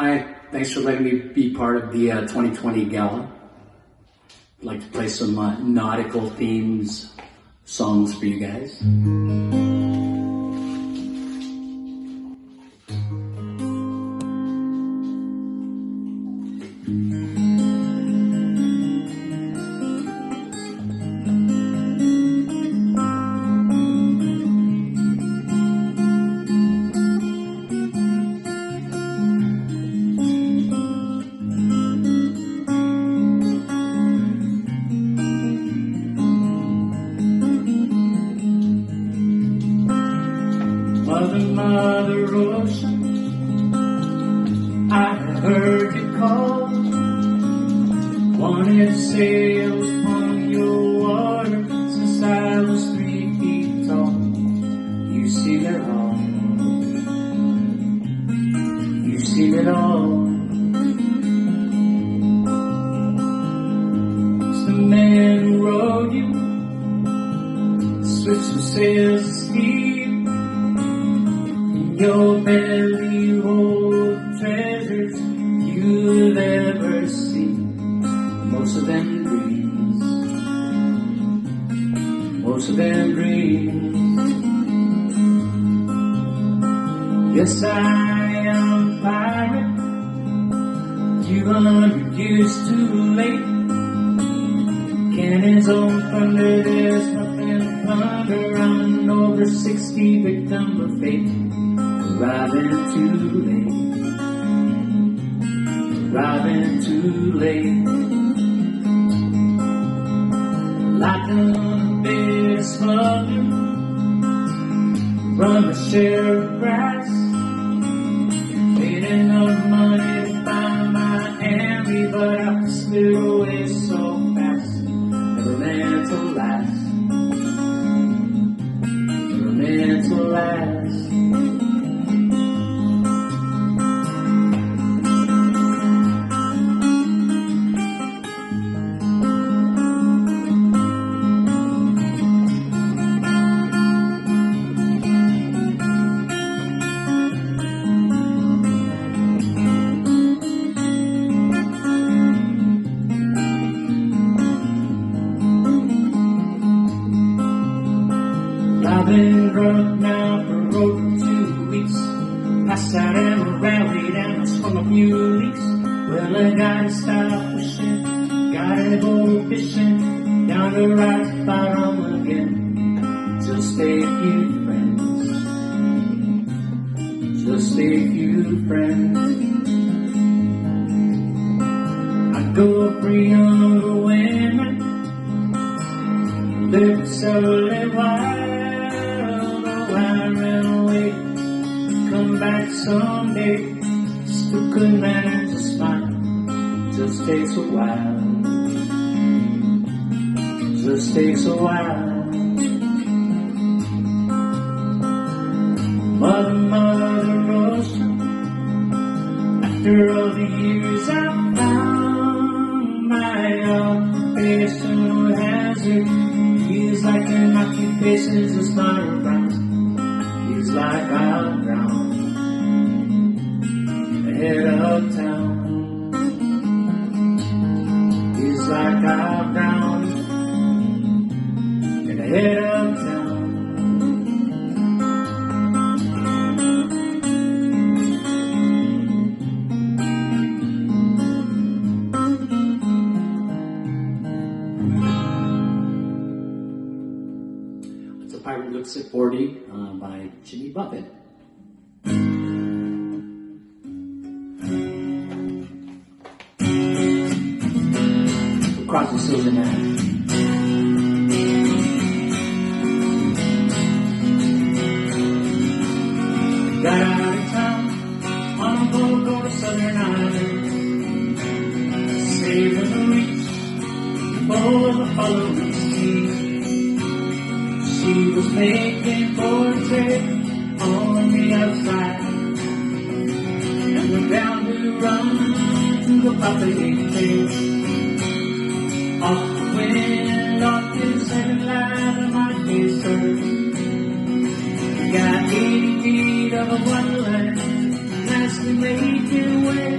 Hi, thanks for letting me be part of the 2020 Gala. I'd like to play some nautical themes songs for you guys. Mother Ocean, I heard you call. Wanted to sail upon your water since I was 3 feet tall. You see it all. You see it all. It's the man who rowed you, switched some sails to steam. Your belly hold treasures you'll ever see. Most of them dreams, most of them dreams. Yes, I am a pirate, 200 years too late. Cannons on thunder, there's nothing to plunder. I'm over 60, victim of fate. Arriving too late, arriving too late. Like a big smuggler, run the share of grass. Made enough money to find Miami, but I slid away so fast. Never meant to last, never meant to last. I've been drunk now for over 2 weeks. Passed out and rallied and I swung a few leaks. Well, I gotta stop pushing, gotta go fishing down the right bottom again. Just a few friends, just a few friends. I go free on the women, live so wide. I ran away, come back someday. Still couldn't manage to smile. Just takes a while. Just takes a while. Mother Ocean, after all the years I found my occupational hazard. Feels like an occupation, just not around. Feels like I'll drown ahead of town. Feels like I'll drown ahead of town. It's a Pirate Looks at 40 by Jimmy Buffett. Crosby, Stills and Nash. Got out of town on a boat, go to Southern Island. Saving the reach for the following sea. She was making for a trip on the outside, and we're down to run to the propagating place. Off the wind, off his second line of my case hurt. Got 80 feet of a wonderland, and it's to make it way.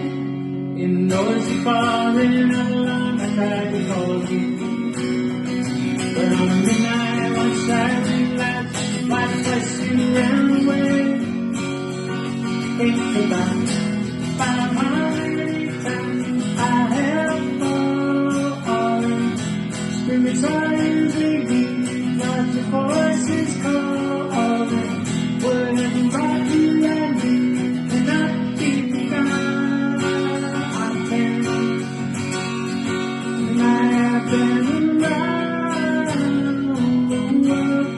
In noisy falling along, I tried to call you. But on a midnight one Saturday night, why twice you ran away. Think about how many times I have fallen. Screaming signs again, but your voice is calling. Wouldn't rock you and me, and not keep you down. I can, and I have been around the world,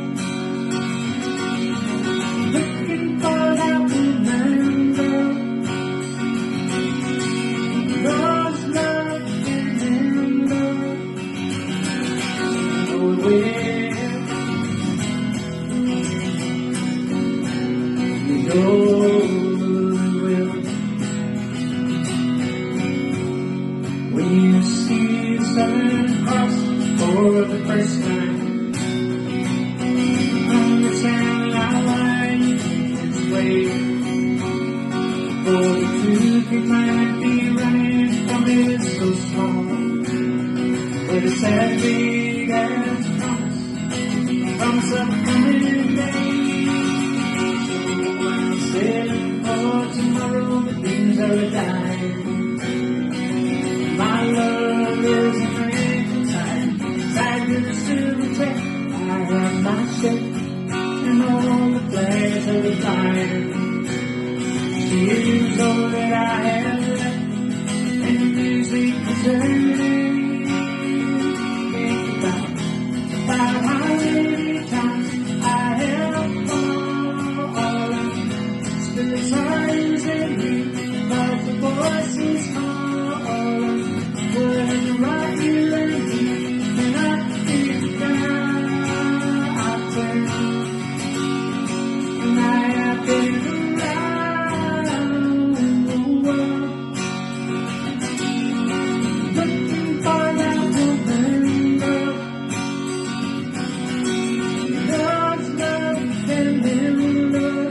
looking for that woman girl. Love's love can handle no way. When you see the Southern Cross for the first time, understand how wide its way. For the truth you might be running from is so small, but it's as big as promise from some coming day. Sailing for tomorrow, the dreams are dying. My love is an angel time, tied to the silver thread. I have my ship and all the flags of the fire. She is all that I have left, and the music is earning. Think about how many times I have fallen. The signs in me, but the voices calling. Wouldn't rock you and me, and I keep down. I turn, and I have been around the world, looking for that woman girl. God's love can handle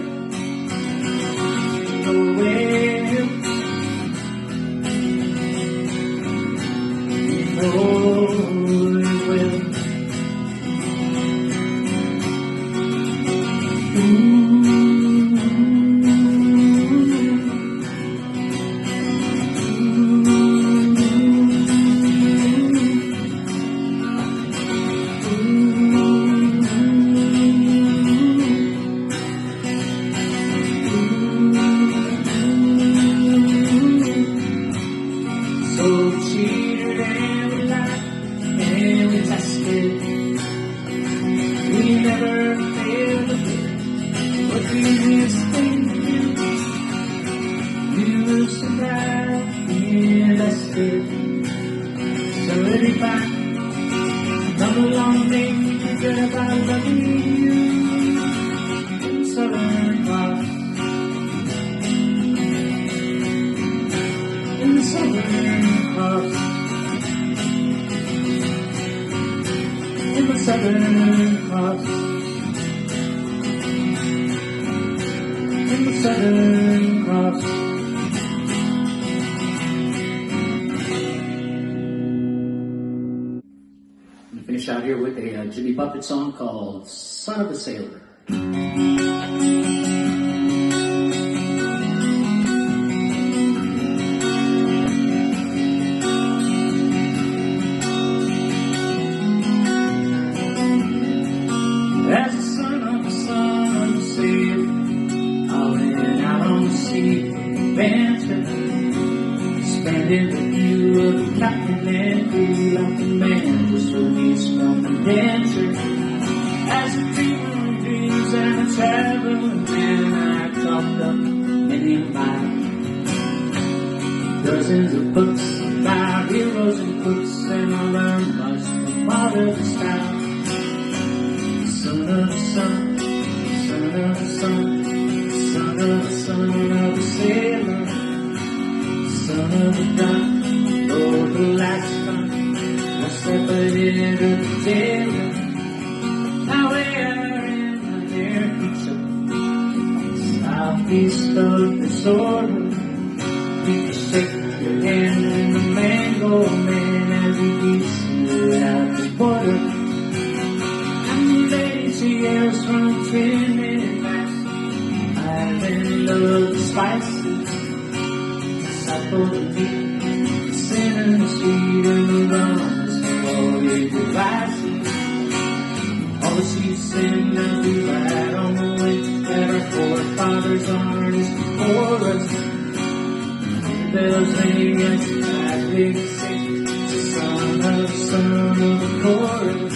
so cheated and we lied and we tested. We never failed to do what the easiest thing to do. You will survive being invested. So if I come along and make me forget about loving you in Southern Cross, in the Southern Cross, in the Southern Cross, in the Southern Cross. I'm gonna finish out here with a Jimmy Buffett song called "Son of a Sailor." As the son of a sailor, hauling out on the sea for adventure, spending the view of the captain and crew like a man just released from adventure. As a dreamer of dreams and a traveling man, I talked up many miles. Dozens of books about heroes and crooks, and I learned much from all of the style. Son of the sun, son of the sun, son of the son of a sailor, son of the gun, Lord the last gun, was separated of the jailer. Now we're in the near future, southeast of the sword. swimming back. I really love the spices, the salt for the meat, the cinnamon, the sweet, and the rum. So all your devices, all the sheep sing as we ride on the way that our forefathers harnessed before us. The bells ring as the tide big sing, it's the son of the chorus.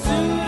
Soon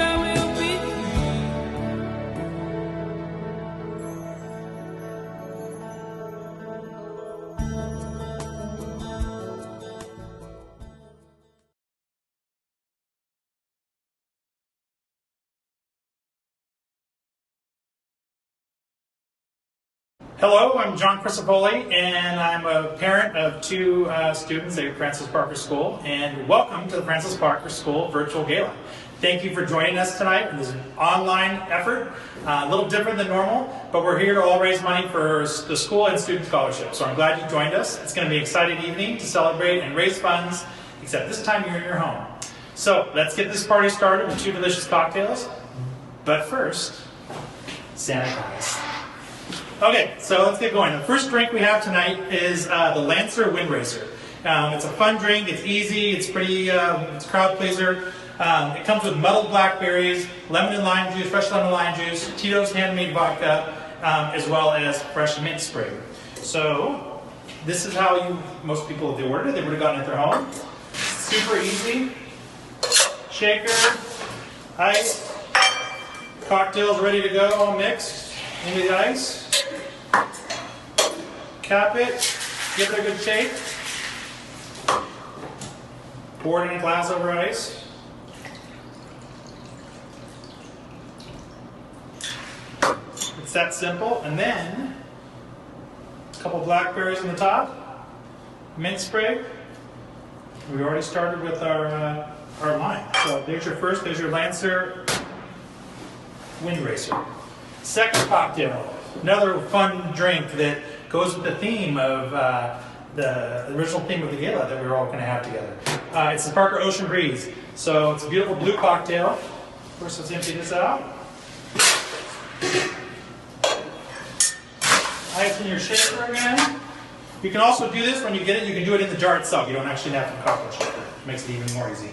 Hello, I'm John Crisipoli, and I'm a parent of two students at Francis Parker School, and welcome to the Francis Parker School Virtual Gala. Thank you for joining us tonight. This is an online effort, a little different than normal, but we're here to all raise money for the school and student scholarships. So I'm glad you joined us. It's going to be an exciting evening to celebrate and raise funds, except this time you're in your home. So let's get this party started with two delicious cocktails. But first, Santa Claus. Okay, so let's get going. The first drink we have tonight is the Lancer Wind Racer. It's a fun drink. It's easy. It's pretty. It's a crowd pleaser. It comes with muddled blackberries, lemon and lime juice, fresh lemon and lime juice, Tito's handmade vodka, as well as fresh mint spray. So this is how most people have ordered it. They would have gotten it at their home. Super easy. Shaker, ice, cocktails ready to go, all mixed into the ice. Cap it, give it a good shake. Pour it in a glass over ice. It's that simple. And then a couple blackberries on the top, mint spray. We already started with our lime. So there's your Lancer Wind Racer. Second cocktail, another fun drink that goes with the theme of the original theme of the gala that we were all going to have together. It's the Parker Ocean Breeze. So it's a beautiful blue cocktail. First, let's empty this out. Ice in your shaker again. You can also do this when you get it. You can do it in the jar itself. You don't actually have to cocktail shaker. It makes it even more easy.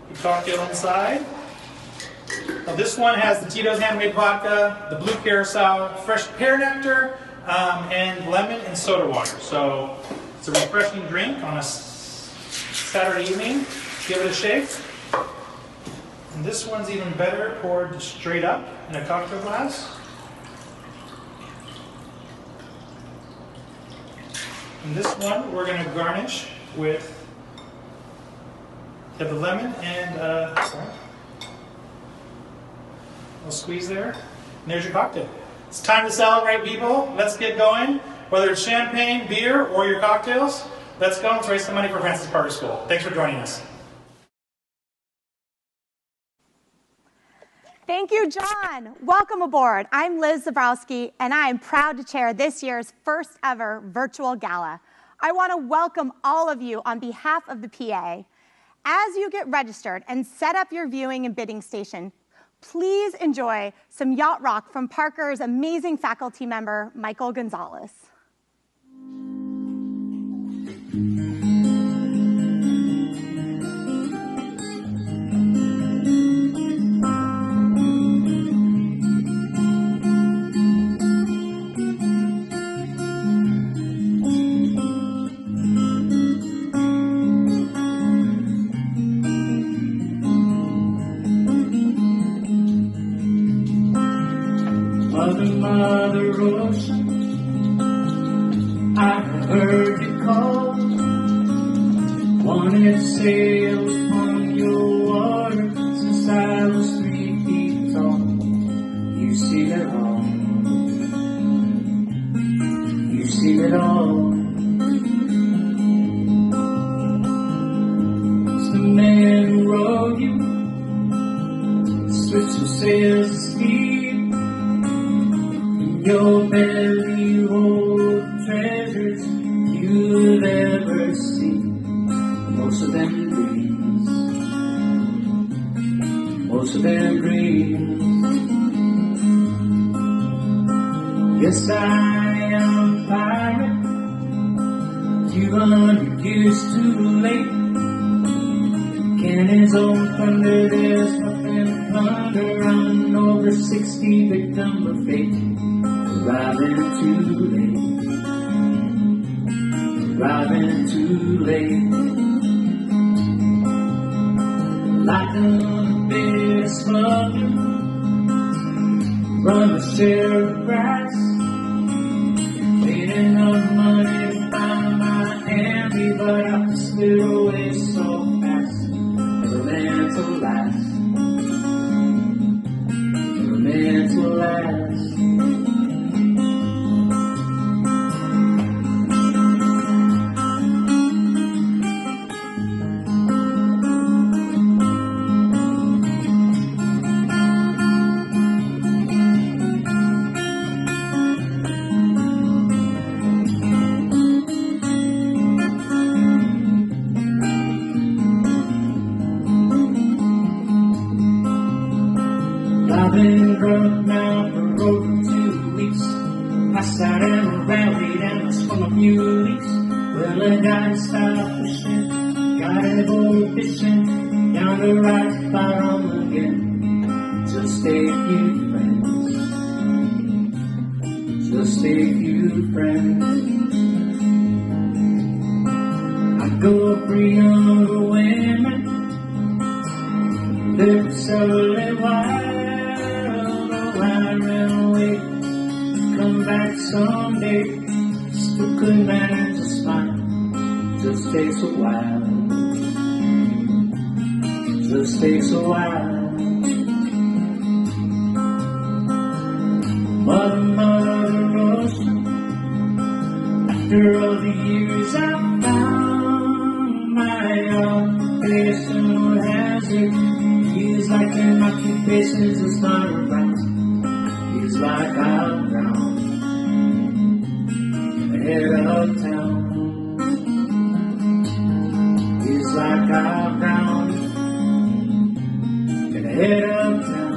Your cocktail inside. Now this one has the Tito's handmade vodka, the blue carousel, fresh pear nectar, and lemon and soda water. So it's a refreshing drink on a Saturday evening. Give it a shake. And this one's even better, poured straight up in a cocktail glass. And this one we're going to garnish with the lemon and a squeeze there. And there's your cocktail. It's time to celebrate, people. Let's get going. Whether it's champagne, beer, or your cocktails, let's go. Let's raise some money for Francis Parker School. Thanks for joining us. Thank you, John. Welcome aboard. I'm Liz Zabrowski, and I am proud to chair this year's first ever virtual gala. I want to welcome all of you on behalf of the PA. As you get registered and set up your viewing and bidding station, please enjoy some yacht rock from Parker's amazing faculty member, Michael Gonzalez. Mother Ocean, I heard you call. Wanted to sail upon your water since I was 3 feet tall. You see it all. You see it all. It's the man who rowed you, switched some sails to speed. Your belly holds treasures you'll ever see. Most of them dreams. Most of them dreams. Yes, I am a pirate. 200 years too late. Cannons on thunder, there's nothing under. I'm over 60, victim of fate. Arriving too late, arriving too late. Like a bit of smuggler, run the share of grass. Made enough money to find my Miami, but I slid away so fast. Never meant to last, never meant to last. up now for over 2 weeks. Passed out and rallied and I swung a few leaks. Well, I gotta stop pushing, gotta go fishing down the right bottom again. Just a few friends, just a few friends. I go for younger women, live so little while, though I ran away, come back someday, still couldn't manage to smile. Just takes a while, just takes a while. Mother Russia, after all the years I found my occupation hazard. Feels like an occupation is just not around. Feels like I'm drowned ahead of town. Feels like I'm drowned ahead of town.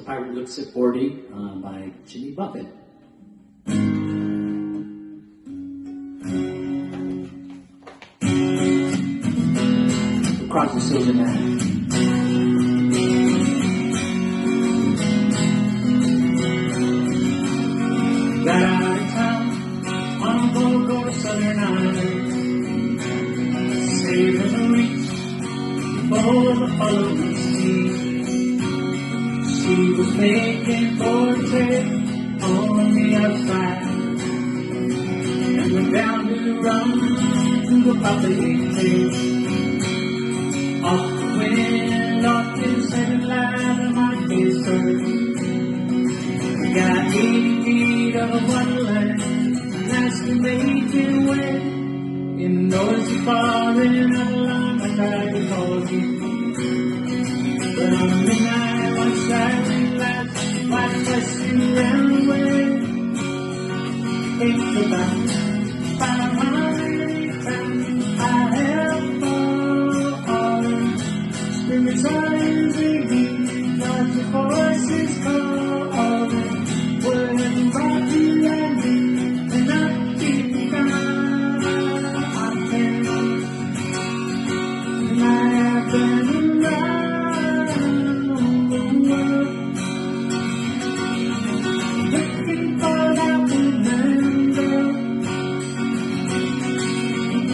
Pirate Looks at 40 by Jimmy Buffett. Across the silver man. Got out of town on a boat, go to Southern Island. Saving the reach for the following sea. She was making portrait on the outside and went down to run to the public page. Off the wind, off his second line of my face hurt. We got 80 feet of wonderland, masquerading way. In noisy bar in Avalon, I tried to call you. But on midnight, one Saturday night, my question ran away. Think about how many times I have fallen. Spirits are easy, but your voice is calling. When brought you and me, and I keep down, I can. And I have been around. Looking for that woman, girl.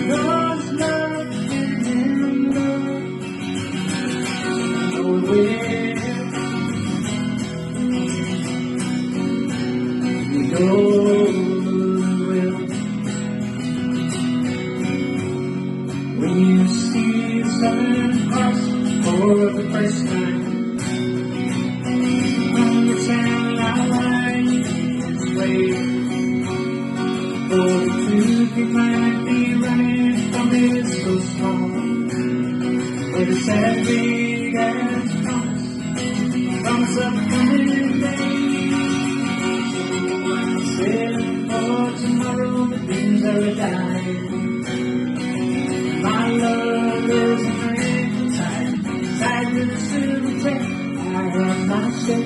Yours nothing in nowhere. We go well. When you see Southern Cross for the first time, understand how it's way. For the truth you might be running from is so strong. But it's as big as promise of coming day. So I'm sailing for tomorrow, the dreams are dying. My love is a dream tied to the silver thread. I have my ship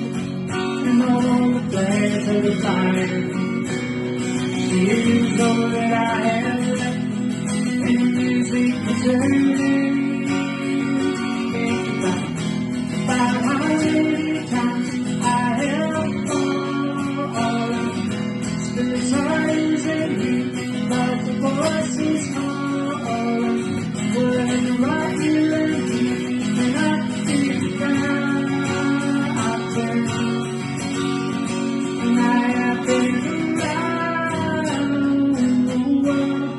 and all the flags of the fire. She is all that I have left in music preserving. Think about how many times I have fallen. Spirits are easy, but the voice is calling. When you rock you and me, and I think down, I turn, and I have been around the world.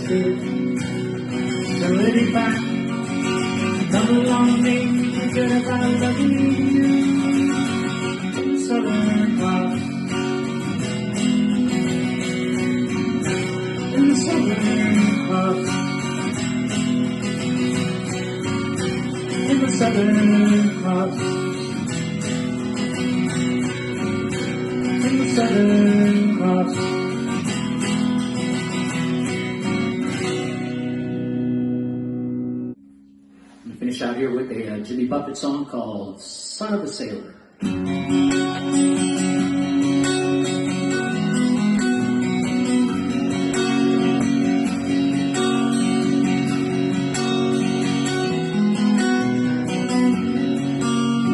good. So lady back, come along, make me forget about loving you. Southern Cross, in the Southern Cross, in the Southern Cross, in the Southern Cross. I'm gonna finish out here with a Jimmy Buffett song called "Son of a Sailor."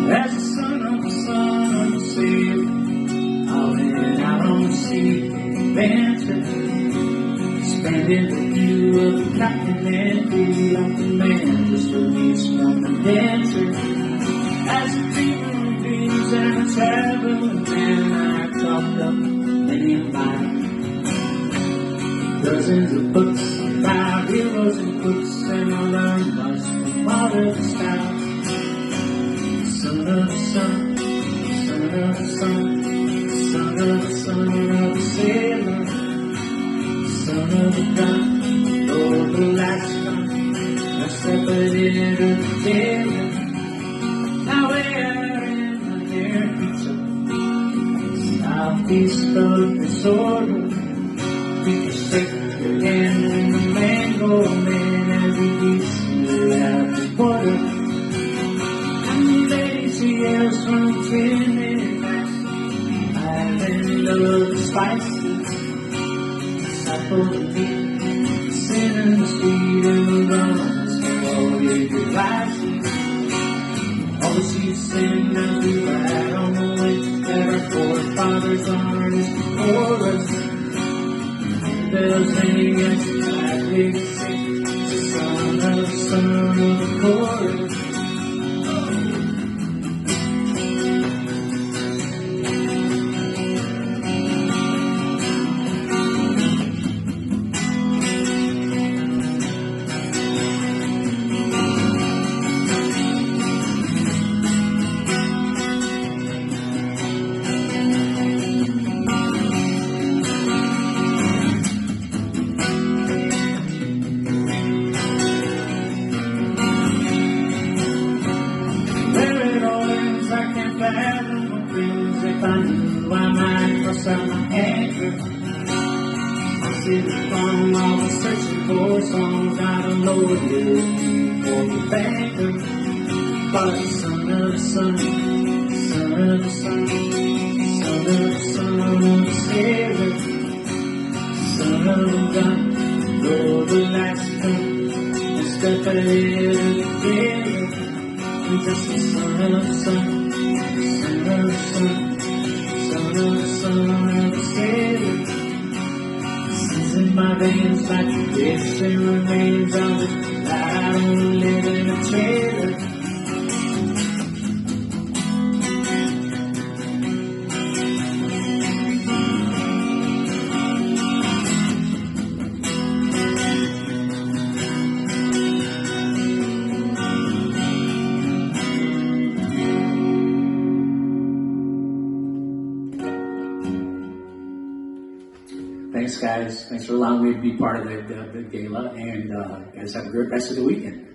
As the son of a sailor, I went out on the sea for adventure, spending the view of the captain and crew like a man just released from adventure. As a dreamer of dreams and a traveling man, I talked up many a mile. Dozens of books about heroes and crooks, and I learned much from all of the styles. Son of the sun, son of the sun, son of the son of a sailor, son of the gun, Lord the last gun, a separated of the jailer. Now we're in the near future, southeast of the soil. We can shake your hand in the mango man as we east out the border. She yells from Trinidad, island of the spices, south of the beat, sin in the street and the runs, all the devices. All the sheep sing as we ride on the way that our forefathers harnessed before us. Bells ring as the flag we sing, son of the chorus. If I knew I might cross out my anchor, I sit from all the searching for songs I don't know what live for the banker. But the son of the sun, son of the sun, son of the son of the sailor, son of the gun, Lord the last gun, the step ahead of the jailer, and just the son of the sun, son of the sun. Son of the sailor, seas in my veins like the distant remains of it. I don't live in a trailer. Thanks, guys. Thanks for allowing me to be part of the gala, and guys have a great rest of the weekend.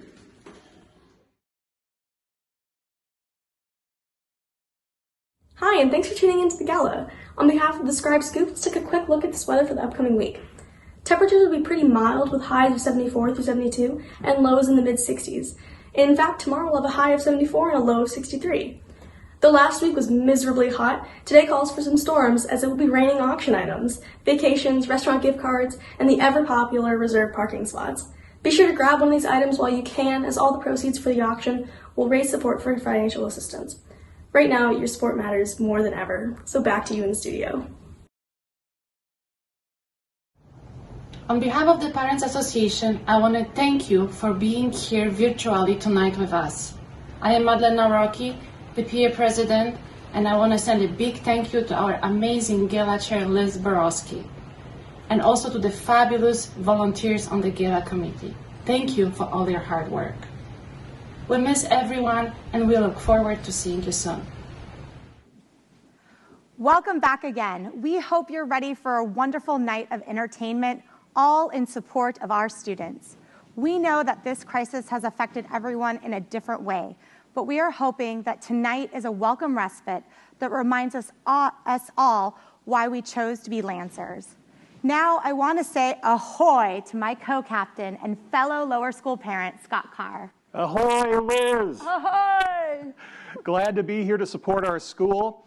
Hi, and thanks for tuning into the gala. On behalf of the Scribe Scoop, let's take a quick look at this weather for the upcoming week. Temperatures will be pretty mild with highs of 74 through 72 and lows in the mid-60s. In fact, tomorrow we'll have a high of 74 and a low of 63. The last week was miserably hot. Today calls for some storms as it will be raining auction items, vacations, restaurant gift cards, and the ever-popular reserved parking spots. Be sure to grab one of these items while you can, as all the proceeds for the auction will raise support for financial assistance. Right now, your support matters more than ever, so back to you in the studio. On behalf of the Parents Association, I want to thank you for being here virtually tonight with us. I am Madeleine Rocky, the PA President, and I want to send a big thank you to our amazing Gala Chair, Liz Borowski. and also to the fabulous volunteers on the Gala committee. Thank you for all your hard work. We miss everyone, and we look forward to seeing you soon. Welcome back again. We hope you're ready for a wonderful night of entertainment, all in support of our students. We know that this crisis has affected everyone in a different way, but we are hoping that tonight is a welcome respite that reminds us all why we chose to be Lancers. Now, I want to say ahoy to my co-captain and fellow lower school parent, Scott Carr. Ahoy, Liz! Ahoy! Glad to be here to support our school.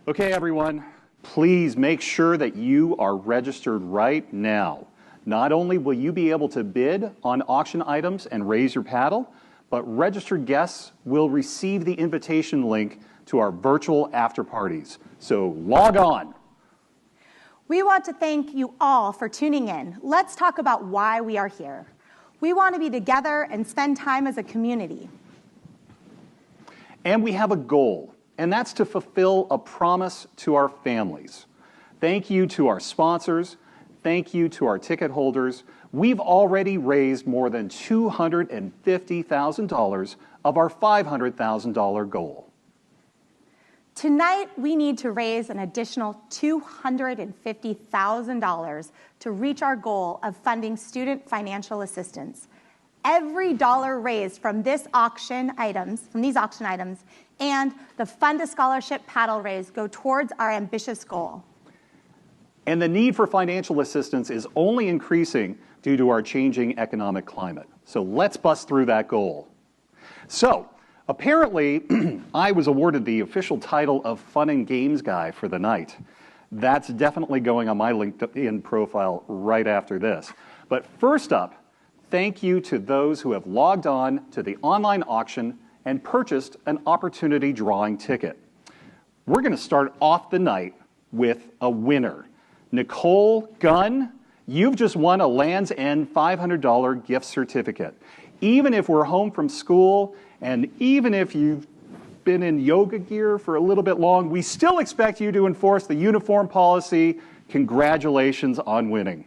Okay, everyone, please make sure that you are registered right now. Not only will you be able to bid on auction items and raise your paddle, but registered guests will receive the invitation link to our virtual after parties. So log on. We want to thank you all for tuning in. Let's talk about why we are here. We want to be together and spend time as a community. And we have a goal, and that's to fulfill a promise to our families. Thank you to our sponsors. Thank you to our ticket holders. We've already raised more than $250,000 of our $500,000 goal. Tonight, we need to raise an additional $250,000 to reach our goal of funding student financial assistance. Every dollar raised from these auction items, and the Fund a Scholarship paddle raise go towards our ambitious goal. And the need for financial assistance is only increasing due to our changing economic climate. So let's bust through that goal. So, apparently, I was awarded the official title of Fun and Games Guy for the night. That's definitely going on my LinkedIn profile right after this. But first up, thank you to those who have logged on to the online auction and purchased an opportunity drawing ticket. We're going to start off the night with a winner. Nicole Gunn, you've just won a Land's End $500 gift certificate. Even if we're home from school, and even if you've been in yoga gear for a little bit long, we still expect you to enforce the uniform policy. Congratulations on winning.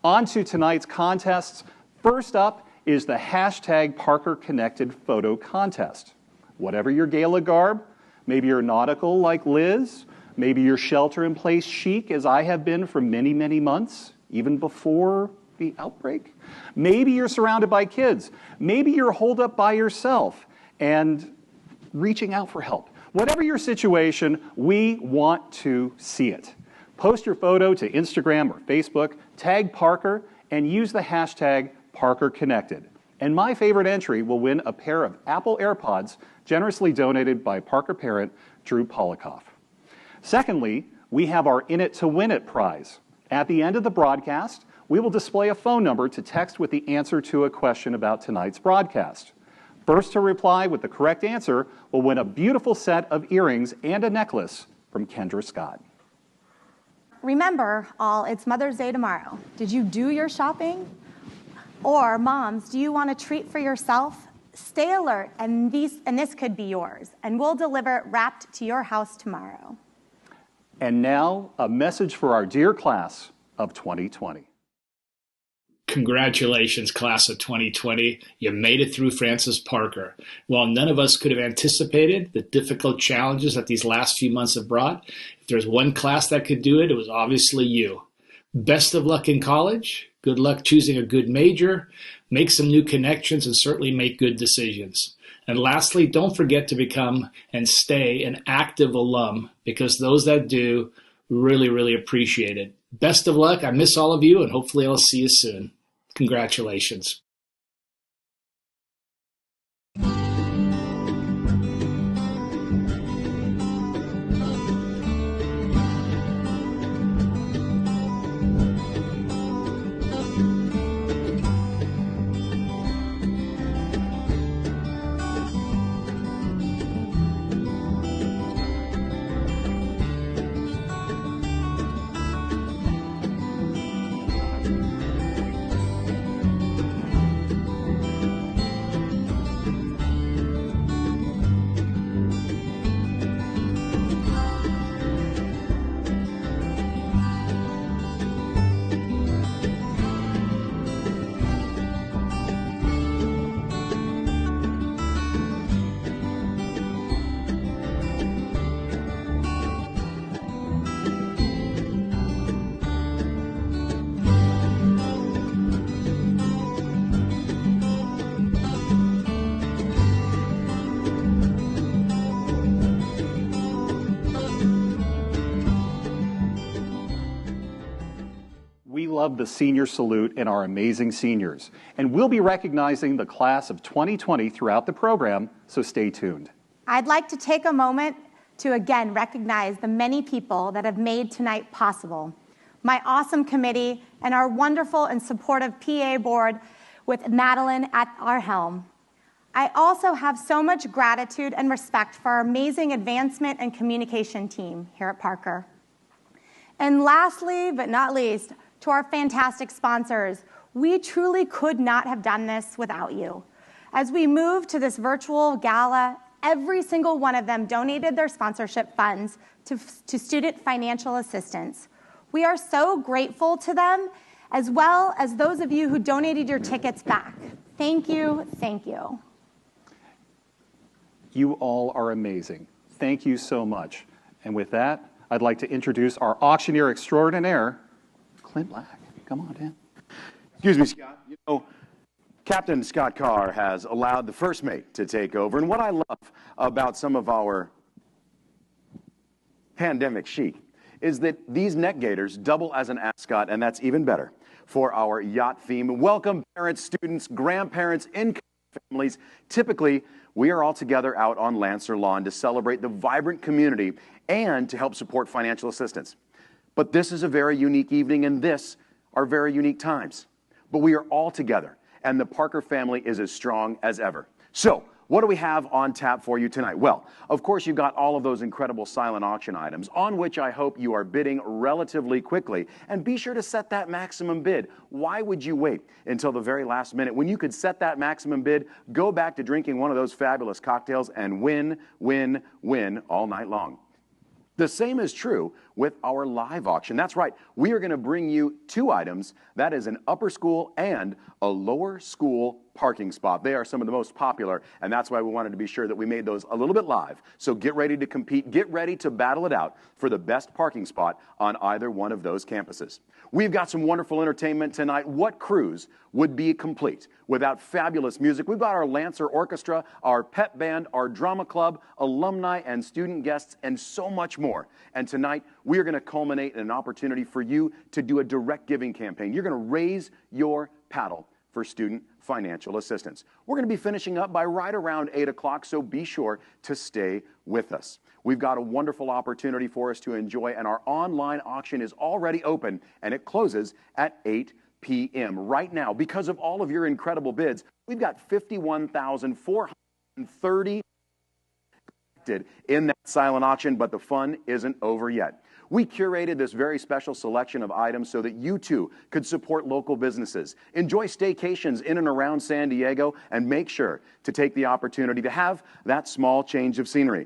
On to tonight's contests. First up is the hashtag Parker Connected Photo Contest. Whatever your gala garb, maybe you're nautical like Liz, maybe you're shelter-in-place chic as I have been for many, many months, even before the outbreak. Maybe you're surrounded by kids. Maybe you're holed up by yourself and reaching out for help. Whatever your situation, we want to see it. Post your photo to Instagram or Facebook, tag Parker, and use the hashtag ParkerConnected. And my favorite entry will win a pair of Apple AirPods generously donated by Parker parent Drew Polikoff. Secondly, we have our In It to Win It prize. At the end of the broadcast, we will display a phone number to text with the answer to a question about tonight's broadcast. First to reply with the correct answer will win a beautiful set of earrings and a necklace from Kendra Scott. Remember, all, it's Mother's Day tomorrow. Did you do your shopping? Or, moms, do you want a treat for yourself? Stay alert, and this could be yours, and we'll deliver it wrapped to your house tomorrow. And now, a message for our dear class of 2020. Congratulations, class of 2020. You made it through Francis Parker. While none of us could have anticipated the difficult challenges that these last few months have brought, if there's one class that could do it, it was obviously you. Best of luck in college. Good luck choosing a good major. Make some new connections and certainly make good decisions. And lastly, don't forget to become and stay an active alum, because those that do really, really appreciate it. Best of luck. I miss all of you, and hopefully I'll see you soon. Congratulations. We love the senior salute and our amazing seniors. And we'll be recognizing the class of 2020 throughout the program, so stay tuned. I'd like to take a moment to again recognize the many people that have made tonight possible. My awesome committee and our wonderful and supportive PA board with Madeline at our helm. I also have so much gratitude and respect for our amazing advancement and communication team here at Parker. And lastly, but not least, to our fantastic sponsors. We truly could not have done this without you. As we move to this virtual gala, every single one of them donated their sponsorship funds to student financial assistance. We are so grateful to them, as well as those of you who donated your tickets back. Thank you, thank you. You all are amazing. Thank you so much. And with that, I'd like to introduce our auctioneer extraordinaire, Clint Black. Come on, Dan. Excuse me, Scott. You know, Captain Scott Carr has allowed the first mate to take over. And what I love about some of our pandemic chic is that these neck gaiters double as an ascot, and that's even better for our yacht theme. Welcome, parents, students, grandparents, incoming families. Typically, we are all together out on Lancer Lawn to celebrate the vibrant community and to help support financial assistance. But this is a very unique evening, and this are very unique times. But we are all together, and the Parker family is as strong as ever. So, what do we have on tap for you tonight? Well, of course, you've got all of those incredible silent auction items on which I hope you are bidding relatively quickly. And be sure to set that maximum bid. Why would you wait until the very last minute when you could set that maximum bid, go back to drinking one of those fabulous cocktails, and win, win, win all night long? The same is true with our live auction. That's right. We are going to bring you two items. That is an upper school and a lower school parking spot. They are some of the most popular, and that's why we wanted to be sure that we made those a little bit live. So get ready to compete. Get ready to battle it out for the best parking spot on either one of those campuses. We've got some wonderful entertainment tonight. What cruise would be complete without fabulous music? We've got our Lancer Orchestra, our pep band, our drama club, alumni and student guests, and so much more. And tonight, we are going to culminate in an opportunity for you to do a direct giving campaign. You're going to raise your paddle for student financial assistance. We're going to be finishing up by right around 8 o'clock, so be sure to stay with us. We've got a wonderful opportunity for us to enjoy, and our online auction is already open, and it closes at 8 p.m. Right now, because of all of your incredible bids, we've got 51,430 in that silent auction, but the fun isn't over yet. We curated this very special selection of items so that you too could support local businesses, enjoy staycations in and around San Diego, and make sure to take the opportunity to have that small change of scenery.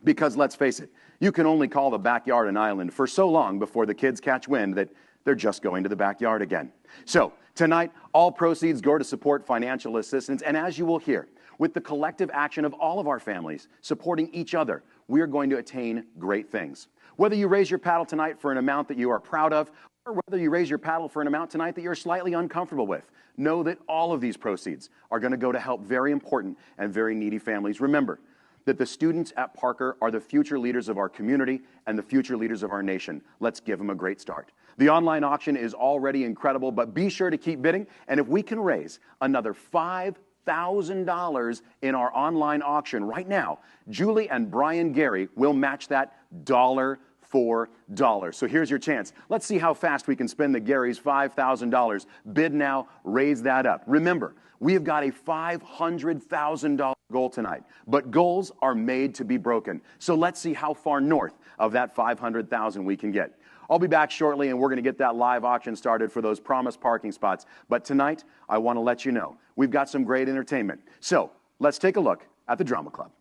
Because let's face it, you can only call the backyard an island for so long before the kids catch wind that they're just going to the backyard again. So tonight, all proceeds go to support financial assistance, and as you will hear, with the collective action of all of our families supporting each other, we are going to attain great things. Whether you raise your paddle tonight for an amount that you are proud of, or whether you raise your paddle for an amount tonight that you're slightly uncomfortable with, know that all of these proceeds are going to go to help very important and very needy families. Remember that the students at Parker are the future leaders of our community and the future leaders of our nation. Let's give them a great start. The online auction is already incredible, but be sure to keep bidding, and if we can raise another $5,000 in our online auction right now, Julie and Brian Gary will match that dollar for dollar. So here's your chance. Let's see how fast we can spend the Gary's $5,000. Bid now, raise that up. Remember, we have got a $500,000 goal tonight, but goals are made to be broken. So let's see how far north of that $500,000 we can get. I'll be back shortly, and we're going to get that live auction started for those promised parking spots. But tonight, I want to let you know, we've got some great entertainment. So let's take a look at the Drama Club.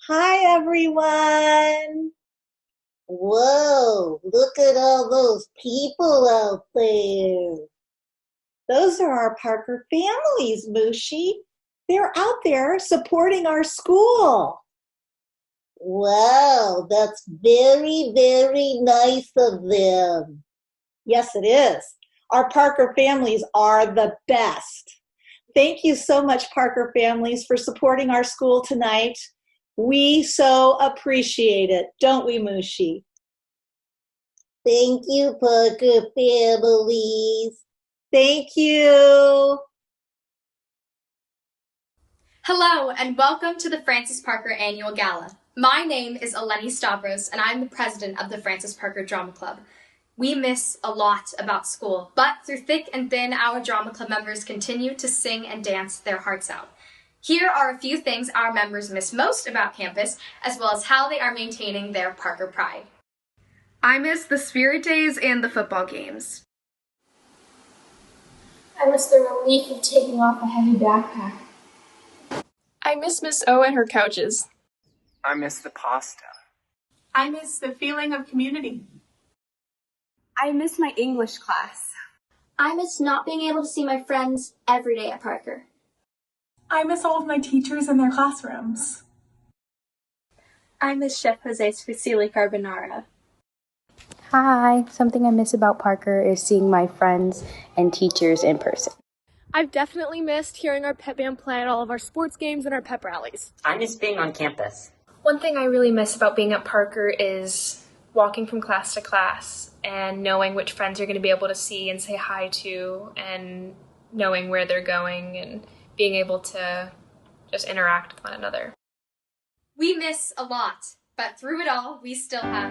Hi, everyone. Whoa, look at all those people out there. Those are our Parker families, Mooshi. They're out there supporting our school. Wow, that's very, very nice of them. Yes, it is. Our Parker families are the best. Thank you so much, Parker families, for supporting our school tonight. We so appreciate it, don't we, Mooshi? Thank you, Parker families. Thank you. Hello, and welcome to the Francis Parker Annual Gala. My name is Eleni Stavros, and I'm the president of the Francis Parker Drama Club. We miss a lot about school, but through thick and thin, our drama club members continue to sing and dance their hearts out. Here are a few things our members miss most about campus, as well as how they are maintaining their Parker pride. I miss the spirit days and the football games. I miss the relief of taking off a heavy backpack. I miss Miss O and her couches. I miss the pasta. I miss the feeling of community. I miss my English class. I miss not being able to see my friends every day at Parker. I miss all of my teachers in their classrooms. I miss Chef Jose's fusilli carbonara. Hi, something I miss about Parker is seeing my friends and teachers in person. I've definitely missed hearing our pep band play at all of our sports games and our pep rallies. I miss being on campus. One thing I really miss about being at Parker is walking from class to class and knowing which friends you're going to be able to see and say hi to, and knowing where they're going and being able to just interact with one another. We miss a lot, but through it all, we still have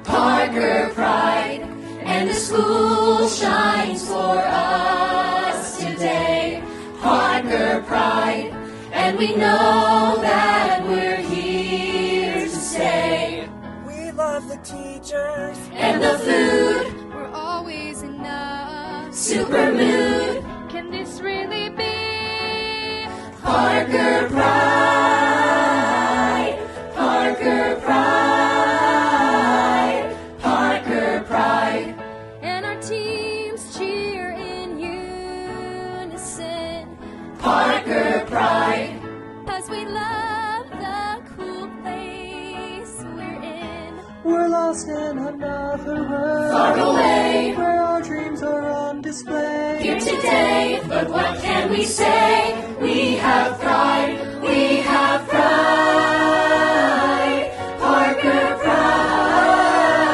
Parker pride, and the school shines for us today. Parker pride, and we know that we're here to stay. We love the teachers and the food. We're always in a super mood. Can this really be Parker pride? Parker pride. Parker pride, 'cause we love the cool place we're in. We're lost in another world, far away, where our dreams are on display. Here today, but what can we say? We have pride, we have pride. Parker pride,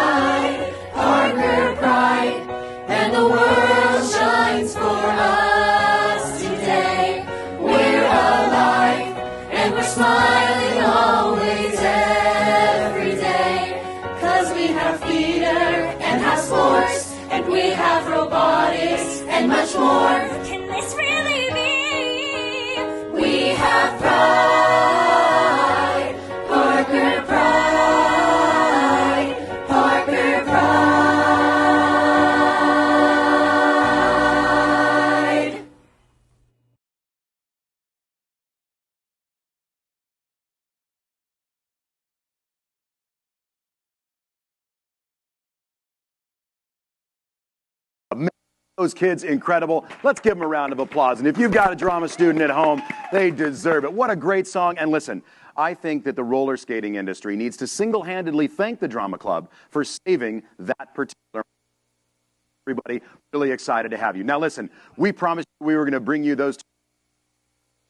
Parker pride, and the world shines for us today. We're alive, and we're smiling always every day. 'Cause we have theater, and have sports, and we have robotics, and much more. Can this really be? We have pride, Parker pride, Parker pride. Those kids, incredible. Let's give them a round of applause. And if you've got a drama student at home, they deserve it. What a great song. And listen, I think that the roller skating industry needs to single-handedly thank the drama club for saving that particular. Everybody, really excited to have you. Now listen, we promised we were going to bring you those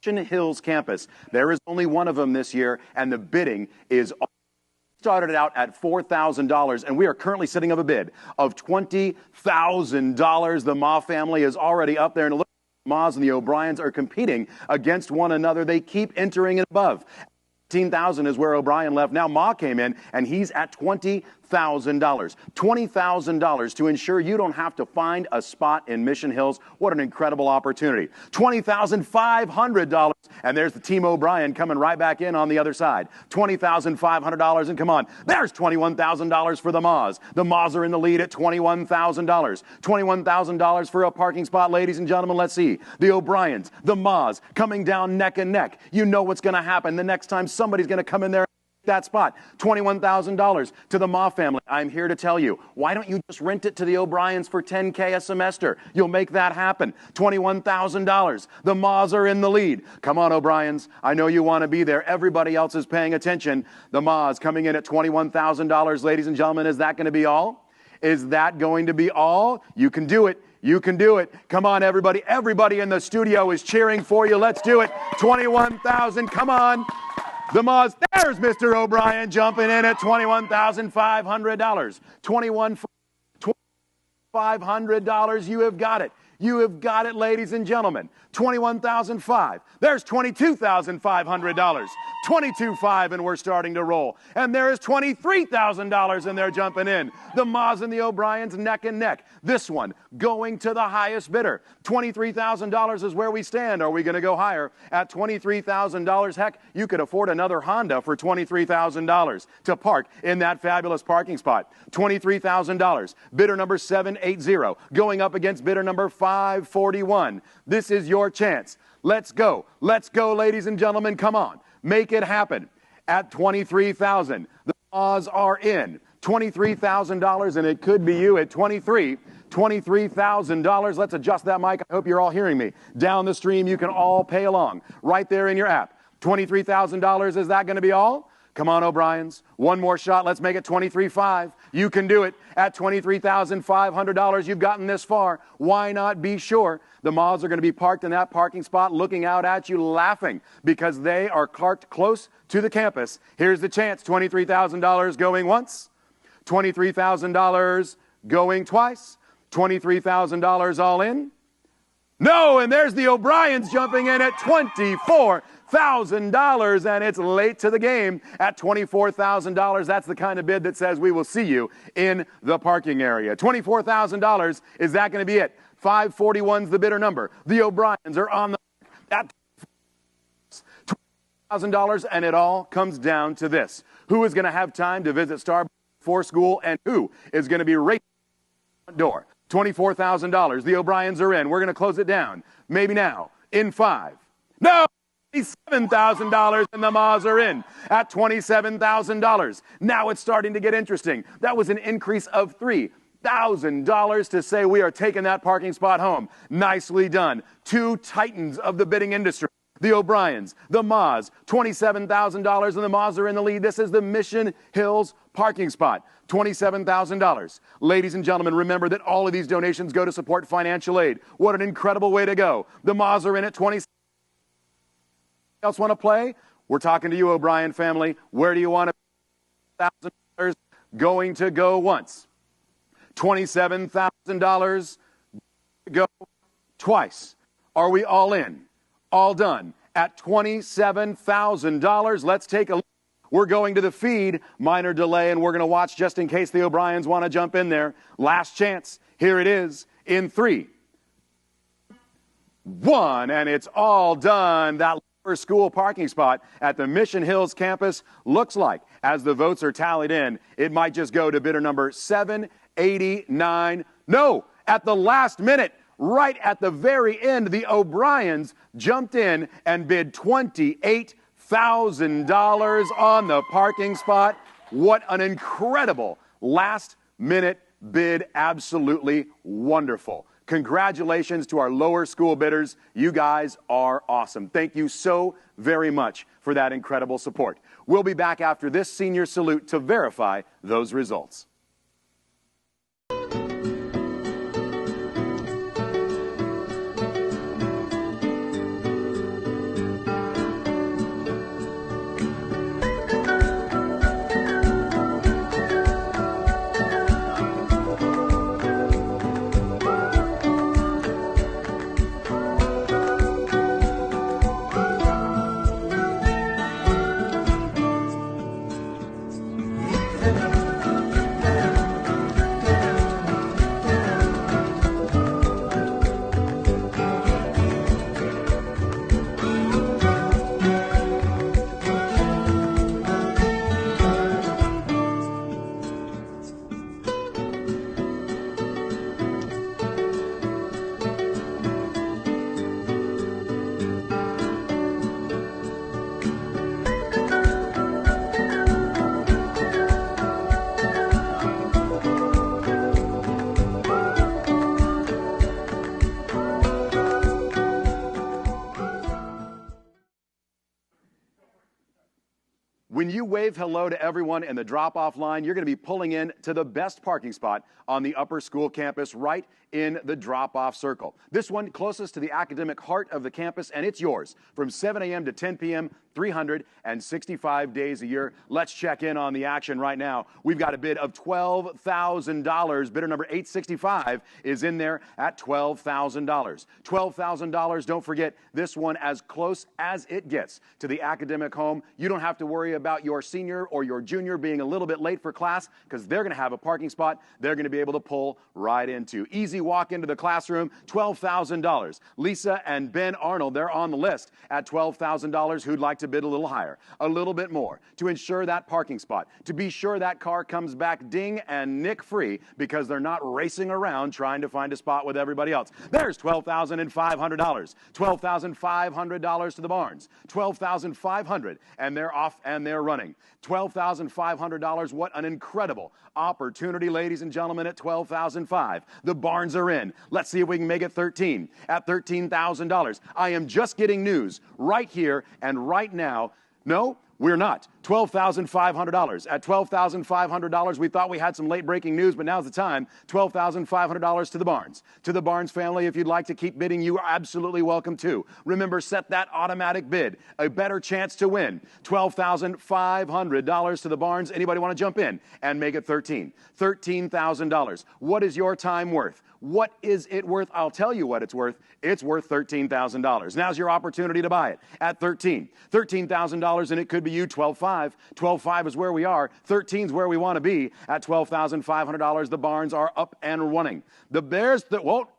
Mission Hills campus. There is only one of them this year, and the bidding is started out at $4,000, and we are currently sitting of a bid of $20,000. The Ma family is already up there, and look, the Ma's and the O'Briens are competing against one another. They keep entering and above. $15,000 is where O'Brien left. Now Ma came in, and he's at $20,000. $20,000 to ensure you don't have to find a spot in Mission Hills. What an incredible opportunity. $20,500, and there's the Team O'Brien coming right back in on the other side. $20,500, and come on, there's $21,000 for the Ma's. The Ma's are in the lead at $21,000. $21,000 for a parking spot, ladies and gentlemen. Let's see. The O'Briens, the Ma's coming down neck and neck. You know what's going to happen the next time somebody's going to come in there that spot. $21,000 to the Ma family. I'm here to tell you, why don't you just rent it to the O'Briens for $10K a semester? You'll make that happen. $21,000. The Ma's are in the lead. Come on, O'Briens. I know you want to be there. Everybody else is paying attention. The Ma's coming in at $21,000. Ladies and gentlemen, is that going to be all? Is that going to be all? You can do it. You can do it. Come on, everybody. Everybody in the studio is cheering for you. Let's do it. 21,000. Come on. The Moz. There's Mr. O'Brien jumping in at $21,500. $500. You have got it. You have got it, ladies and gentlemen. $21,500. There's $22,500. $22,500, and we're starting to roll. And there is $23,000, and they're jumping in. The Moz and the O'Briens neck and neck. This one going to the highest bidder. $23,000 is where we stand. Are we going to go higher? At $23,000, heck, you could afford another Honda for $23,000 to park in that fabulous parking spot. $23,000. Bidder number 780 going up against bidder number 541. This is your chance. Let's go. Let's go, ladies and gentlemen. Come on. Make it happen. At $23,000, the Moz are in. $23,000, and it could be you at $23,000. Let's adjust that mic. I hope you're all hearing me. Down the stream, you can all pay along right there in your app. $23,000, is that going to be all? Come on, O'Briens. One more shot. Let's make it $23,500. You can do it. At $23,500, you've gotten this far. Why not be sure? The Moz are going to be parked in that parking spot looking out at you laughing because they are parked close to the campus. Here's the chance. $23,000 going once. $23,000 going twice. $23,000 all in. No, and there's the O'Briens jumping in at $24,000, and it's late to the game at $24,000. That's the kind of bid that says we will see you in the parking area. $24,000, is that going to be it? 541's the bidder number. The O'Briens are on the at $20,000, and it all comes down to this. Who is going to have time to visit Starbucks before school, and who is going to be racing the front door? $24,000. The O'Briens are in. We're going to close it down. Maybe now. In 5. No! $27,000, and the Moz are in at $27,000. Now it's starting to get interesting. That was an increase of $3,000 to say we are taking that parking spot home. Nicely done. Two titans of the bidding industry. The O'Briens, the Moz, $27,000, and the Moz are in the lead. This is the Mission Hills parking spot, $27,000. Ladies and gentlemen, remember that all of these donations go to support financial aid. What an incredible way to go. The Moz are in at $27,000. Else want to play? We're talking to you, O'Brien family. Where do you want to $1,000 going to go once? $27,000 go twice. Are we all in? All done. At $27,000, let's take a look. We're going to the feed. Minor delay, and we're going to watch just in case the O'Briens want to jump in there. Last chance. Here it is in 3, 1, and it's all done. That school parking spot at the Mission Hills campus looks like, as the votes are tallied in, it might just go to bidder number 789. No, at the last minute, right at the very end, the O'Briens jumped in and bid $28,000 on the parking spot. What an incredible last-minute bid. Absolutely wonderful. Congratulations to our lower school bidders. You guys are awesome. Thank you so very much for that incredible support. We'll be back after this senior salute to verify those results. When you wave hello to everyone in the drop-off line, you're going to be pulling in to the best parking spot on the upper school campus, right in the drop-off circle. This one closest to the academic heart of the campus, and it's yours from 7 a.m. to 10 p.m., 365 days a year. Let's check in on the action right now. We've got a bid of $12,000. Bidder number 865 is in there at $12,000. $12,000. Don't forget this one as close as it gets to the academic home. You don't have to worry about your senior or your junior being a little bit late for class because they're going to have a parking spot they're going to be able to pull right into. Easy walk into the classroom, $12,000. Lisa and Ben Arnold, they're on the list at $12,000. Who'd like to bid a little higher, a little bit more, to ensure that parking spot, to be sure that car comes back ding and nick free because they're not racing around trying to find a spot with everybody else. There's $12,500. $12,500 to the Barnes. $12,500, and they're off and they're running. $12,500. What an incredible opportunity, ladies and gentlemen, at $12,500. The Barnes are in. Let's see if we can make it 13 at $13,000. I am just getting news right here and right now. No, we're not. $12,500. At $12,500, we thought we had some late breaking news, but now's the time. $12,500 to the Barnes. To the Barnes family, if you'd like to keep bidding, you are absolutely welcome to. Remember, set that automatic bid. A better chance to win. $12,500 to the Barnes. Anybody want to jump in and make it 13? $13,000. What is your time worth? What is it worth? I'll tell you what it's worth. It's worth $13,000. Now's your opportunity to buy it at $13,000, and it could be you. 12.5. 12.5 is where we are. 13 is where we want to be at $12,500. The Barnes are up and running. The Bears,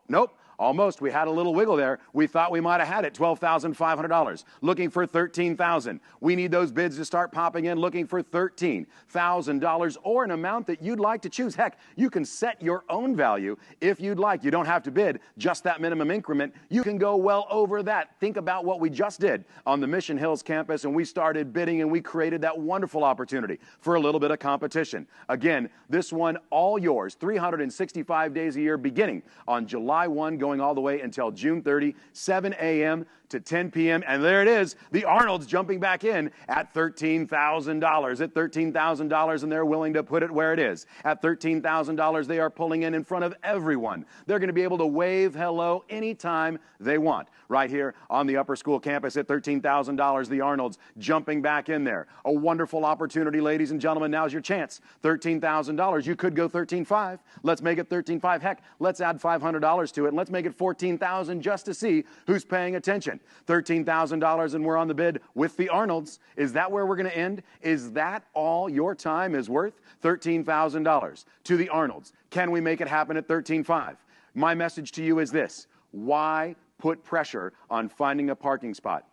nope. Almost. We had a little wiggle there. We thought we might have had it. $12,500. Looking for $13,000. We need those bids to start popping in. Looking for $13,000 or an amount that you'd like to choose. Heck, you can set your own value if you'd like. You don't have to bid just that minimum increment. You can go well over that. Think about what we just did on the Mission Hills campus, and we started bidding, and we created that wonderful opportunity for a little bit of competition. Again, this one all yours. 365 days a year, beginning on July 1, going all the way until June 30, 7 a.m. to 10 p.m. And there it is. The Arnolds jumping back in at $13,000. At $13,000, and they're willing to put it where it is. At $13,000, they are pulling in front of everyone. They're going to be able to wave hello anytime they want. Right here on the upper school campus at $13,000, the Arnolds jumping back in there. A wonderful opportunity, ladies and gentlemen. Now's your chance. $13,000. You could go $13,500. Let's make it $13,500. Heck, let's add $500 to it, and let's make it $14,000 just to see who's paying attention. $13,000, and we're on the bid with the Arnolds. Is that where we're going to end? Is that all your time is worth? $13,000 to the Arnolds. Can we make it happen at $13,500? My message to you is this: why put pressure on finding a parking spot?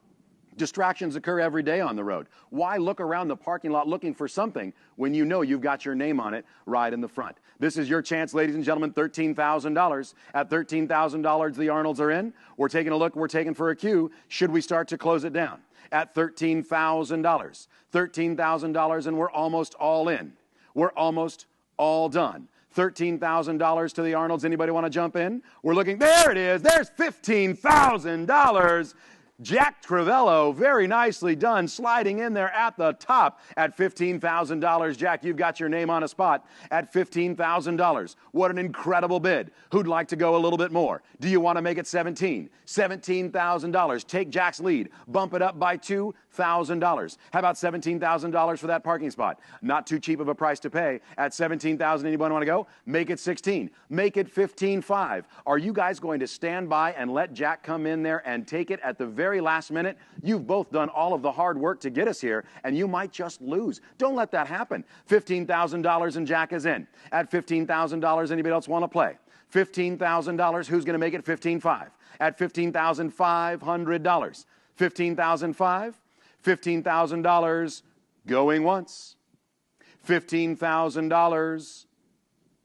Distractions occur every day on the road. Why look around the parking lot looking for something when you know you've got your name on it right in the front? This is your chance, ladies and gentlemen, $13,000. At $13,000, the Arnolds are in. We're taking a look. We're taking for a cue. Should we start to close it down? At $13,000. $13,000, and we're almost all in. We're almost all done. $13,000 to the Arnolds. Anybody want to jump in? We're looking. There it is. There's $15,000. Jack Travello, very nicely done, sliding in there at the top at $15,000. Jack, you've got your name on a spot at $15,000. What an incredible bid. Who'd like to go a little bit more? Do you want to make it 17? $17,000. Take Jack's lead. Bump it up by $2,000. How about $17,000 for that parking spot? Not too cheap of a price to pay. At $17,000, anybody want to go? Make it 16. Make it $15,500. Are you guys going to stand by and let Jack come in there and take it at the very last minute? You've both done all of the hard work to get us here, and you might just lose. Don't let that happen. $15,000, and Jack is in. At $15,000, anybody else want to play? $15,000, who's going to make it $15,500? At $15,500. $15,500. $15,000 going once. $15,000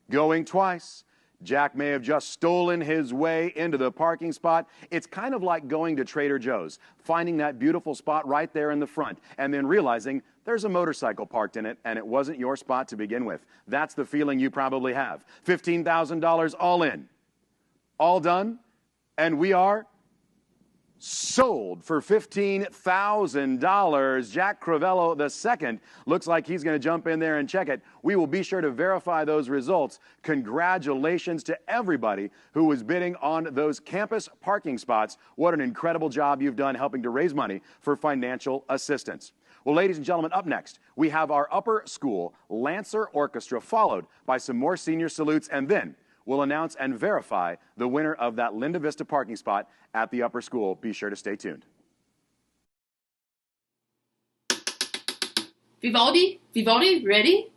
going twice. Jack may have just stolen his way into the parking spot. It's kind of like going to Trader Joe's, finding that beautiful spot right there in the front, and then realizing there's a motorcycle parked in it, and it wasn't your spot to begin with. That's the feeling you probably have. $15,000 all in. All done, and we are Sold for $15,000. Jack Crivello II looks like he's going to jump in there and check it. We will be sure to verify those results. Congratulations to everybody who was bidding on those campus parking spots. What an incredible job you've done helping to raise money for financial assistance. Well, ladies and gentlemen, up next, we have our upper school Lancer Orchestra, followed by some more senior salutes, and then we'll announce and verify the winner of that Linda Vista parking spot at the upper school. Be sure to stay tuned. Vivaldi, ready?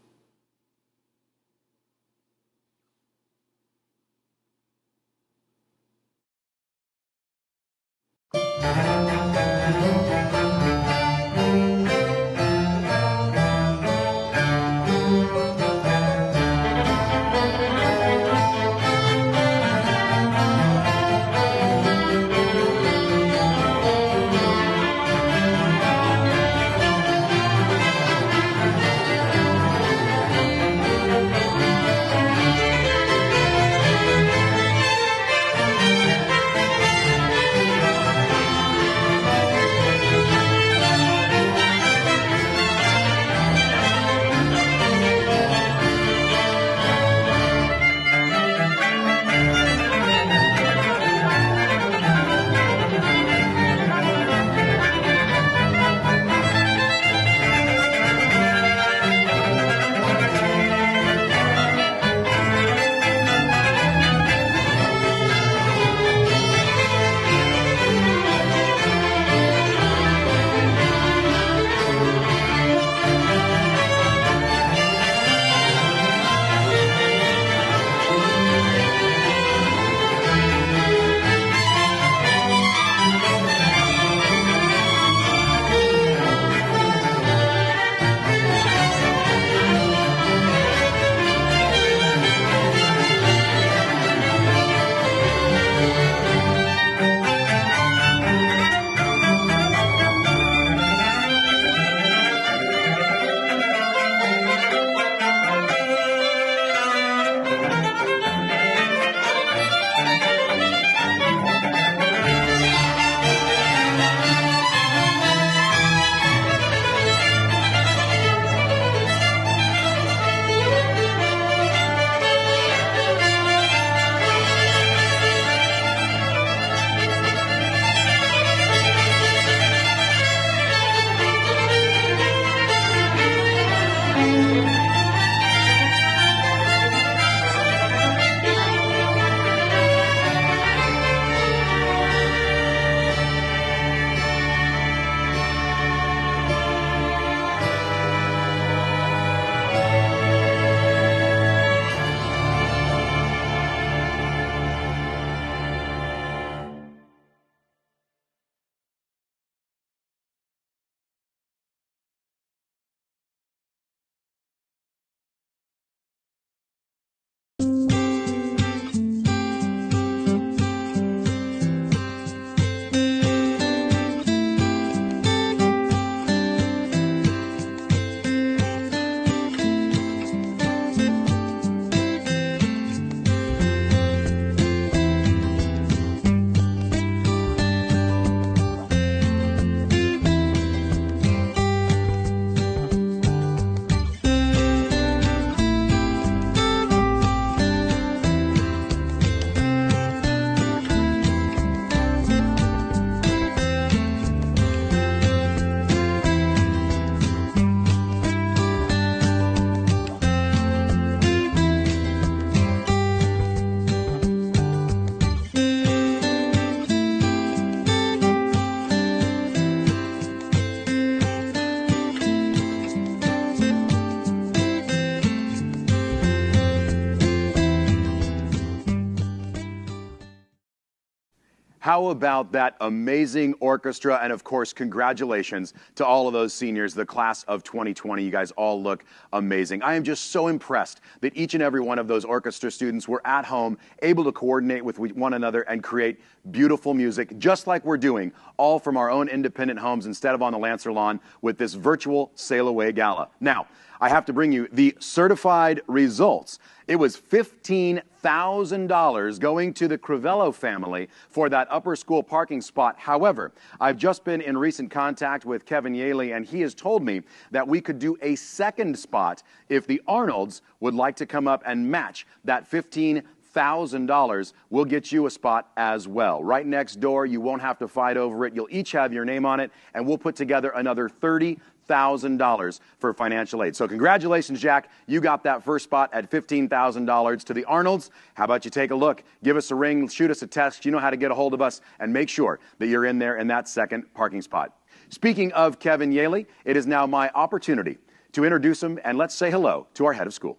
How about that amazing orchestra? And of course, congratulations to all of those seniors, the class of 2020. You guys all look amazing. I am just so impressed that each and every one of those orchestra students were at home, able to coordinate with one another and create beautiful music, just like we're doing, all from our own independent homes instead of on the Lancer lawn with this virtual Sail Away Gala. Now, I have to bring you the certified results. It was $15,000 going to the Crivello family for that upper school parking spot. However, I've just been in recent contact with Kevin Yaley, and he has told me that we could do a second spot if the Arnolds would like to come up and match that $15,000. We'll get you a spot as well. Right next door, you won't have to fight over it. You'll each have your name on it, and we'll put together another $30,000 for financial aid. So congratulations, Jack. You got that first spot at $15,000 to the Arnolds. How about you take a look, give us a ring, shoot us a text. You know how to get a hold of us, and make sure that you're in there in that second parking spot. Speaking of Kevin Yaley, it is now my opportunity to introduce him, and let's say hello to our head of school.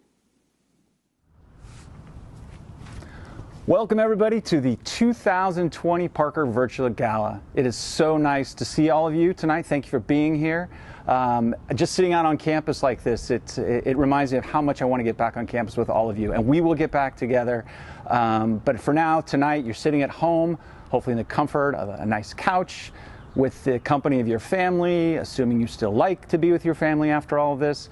Welcome everybody to the 2020 Parker Virtual Gala. It is so nice to see all of you tonight. Thank you for being here. Just sitting out on campus like this, it reminds me of how much I want to get back on campus with all of you, and we will get back together. But for now, tonight, you're sitting at home, hopefully in the comfort of a nice couch, with the company of your family, assuming you still like to be with your family after all of this.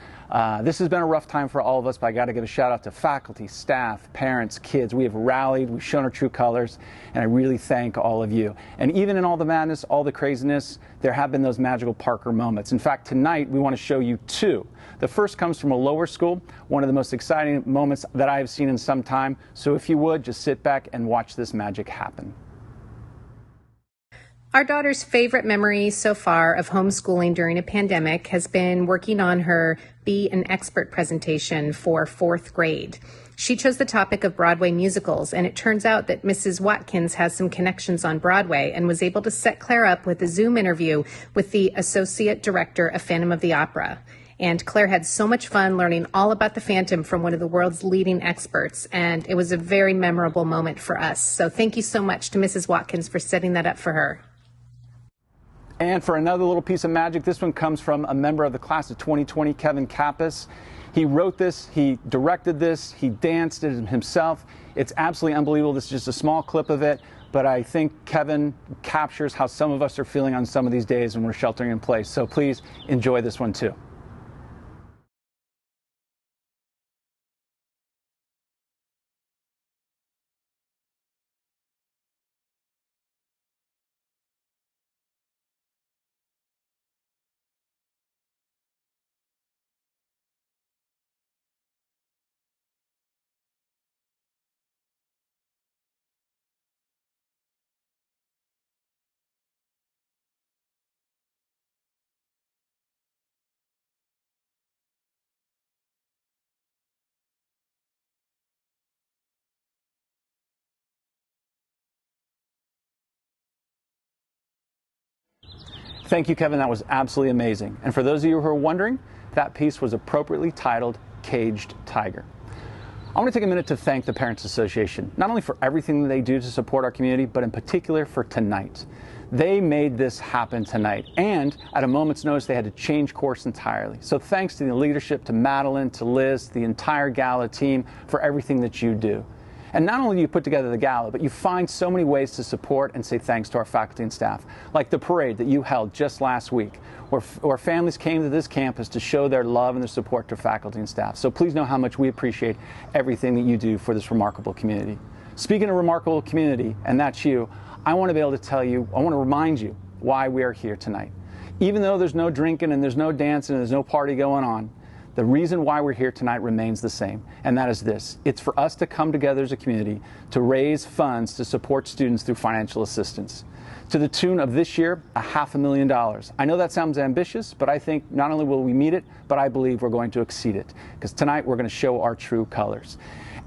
This has been a rough time for all of us, but I got to give a shout out to faculty, staff, parents, kids. We have rallied, we've shown our true colors, and I really thank all of you. And even in all the madness, all the craziness, there have been those magical Parker moments. In fact, tonight we want to show you two. The first comes from a lower school, one of the most exciting moments that I have seen in some time. So if you would, just sit back and watch this magic happen. Our daughter's favorite memory so far of homeschooling during a pandemic has been working on her Be an Expert presentation for 4th grade. She chose the topic of Broadway musicals, and it turns out that Mrs. Watkins has some connections on Broadway and was able to set Claire up with a Zoom interview with the Associate Director of Phantom of the Opera. And Claire had so much fun learning all about the Phantom from one of the world's leading experts, and it was a very memorable moment for us. So thank you so much to Mrs. Watkins for setting that up for her. And for another little piece of magic, this one comes from a member of the class of 2020, Kevin Kappas. He wrote this, he directed this, he danced it himself. It's absolutely unbelievable. This is just a small clip of it, but I think Kevin captures how some of us are feeling on some of these days when we're sheltering in place. So please enjoy this one too. Thank you, Kevin. That was absolutely amazing. And for those of you who are wondering, that piece was appropriately titled Caged Tiger. I want to take a minute to thank the Parents Association, not only for everything that they do to support our community, but in particular for tonight. They made this happen tonight, and at a moment's notice, they had to change course entirely. So thanks to the leadership, to Madeline, to Liz, the entire Gala team for everything that you do. And not only do you put together the Gala, but you find so many ways to support and say thanks to our faculty and staff, like the parade that you held just last week, where families came to this campus to show their love and their support to faculty and staff. So please know how much we appreciate everything that you do for this remarkable community. Speaking of remarkable community, and that's you, I want to be able to tell you, I want to remind you why we are here tonight. Even though there's no drinking and there's no dancing and there's no party going on, the reason why we're here tonight remains the same, and that is this. It's for us to come together as a community to raise funds to support students through financial assistance, to the tune of this year, $500,000. I know that sounds ambitious, but I think not only will we meet it, but I believe we're going to exceed it, because tonight we're going to show our true colors.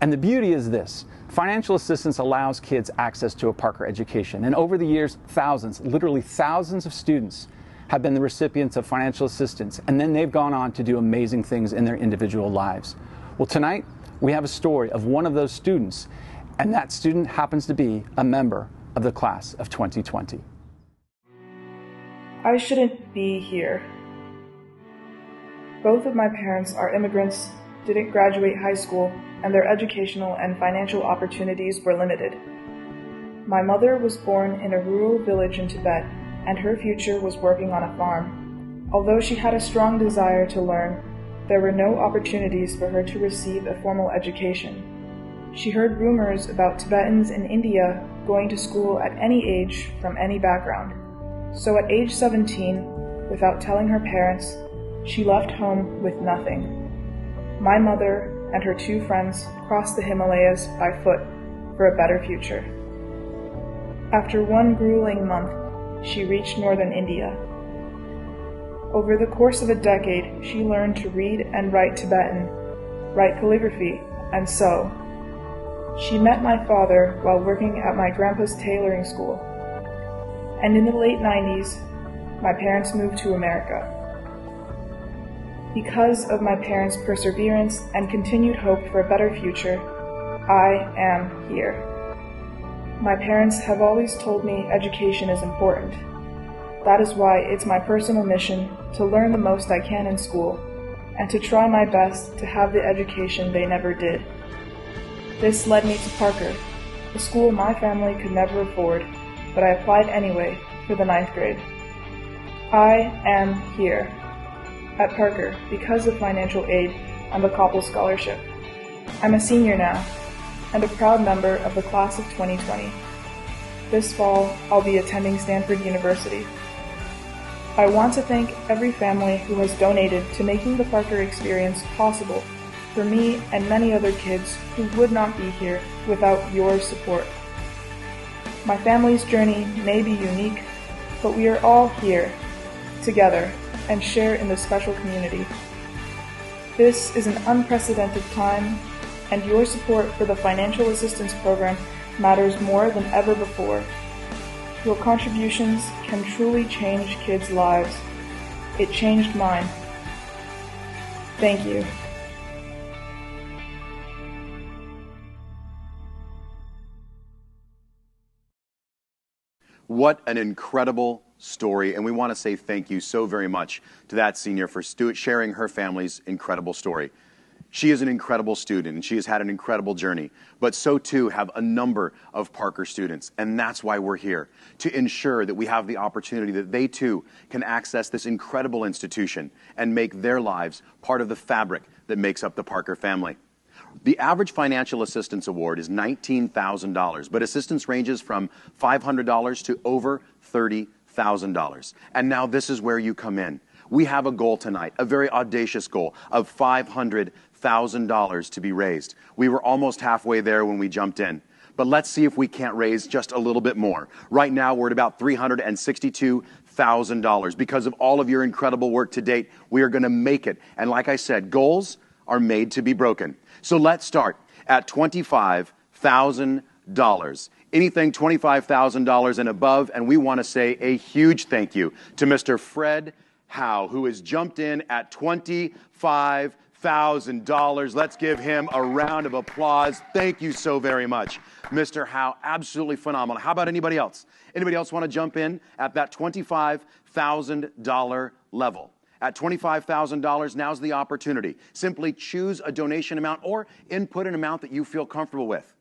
And the beauty is this. Financial assistance allows kids access to a Parker education, and over the years, thousands, literally thousands of students have been the recipients of financial assistance, and then they've gone on to do amazing things in their individual lives. Well, tonight, we have a story of one of those students, and that student happens to be a member of the class of 2020. I shouldn't be here. Both of my parents are immigrants, didn't graduate high school, and their educational and financial opportunities were limited. My mother was born in a rural village in Tibet, and her future was working on a farm. Although she had a strong desire to learn, there were no opportunities for her to receive a formal education. She heard rumors about Tibetans in India going to school at any age from any background. So at age 17, without telling her parents, she left home with nothing. My mother and her 2 friends crossed the Himalayas by foot for a better future. After one grueling month, she reached northern India. Over the course of a decade, she learned to read and write Tibetan, write calligraphy, and sew. She met my father while working at my grandpa's tailoring school. And in the late 90s, my parents moved to America. Because of my parents' perseverance and continued hope for a better future, I am here. My parents have always told me education is important. That is why it's my personal mission to learn the most I can in school and to try my best to have the education they never did. This led me to Parker, a school my family could never afford, but I applied anyway for the 9th grade. I am here at Parker because of financial aid and the Koppel Scholarship. I'm a senior now and a proud member of the class of 2020. This fall, I'll be attending Stanford University. I want to thank every family who has donated to making the Parker experience possible for me and many other kids who would not be here without your support. My family's journey may be unique, but we are all here together and share in this special community. This is an unprecedented time, and your support for the financial assistance program matters more than ever before. Your contributions can truly change kids' lives. It changed mine. Thank you. What an incredible story, and we want to say thank you so very much to that senior for sharing her family's incredible story. She is an incredible student, and she has had an incredible journey, but so too have a number of Parker students, and that's why we're here, to ensure that we have the opportunity that they too can access this incredible institution and make their lives part of the fabric that makes up the Parker family. The average financial assistance award is $19,000, but assistance ranges from $500 to over $30,000. And now this is where you come in. We have a goal tonight, a very audacious goal of $500,000 to be raised. We were almost halfway there when we jumped in. But let's see if we can't raise just a little bit more. Right now, we're at about $362,000. Because of all of your incredible work to date, we are going to make it. And like I said, goals are made to be broken. So let's start at $25,000. Anything $25,000 and above, and we want to say a huge thank you to Mr. Fred Howe, who has jumped in at $25,000. Let's give him a round of applause. Thank you so very much, Mr. Howe. Absolutely phenomenal. How about anybody else? Anybody else want to jump in at that $25,000 level? At $25,000, now's the opportunity. Simply choose a donation amount or input an amount that you feel comfortable with.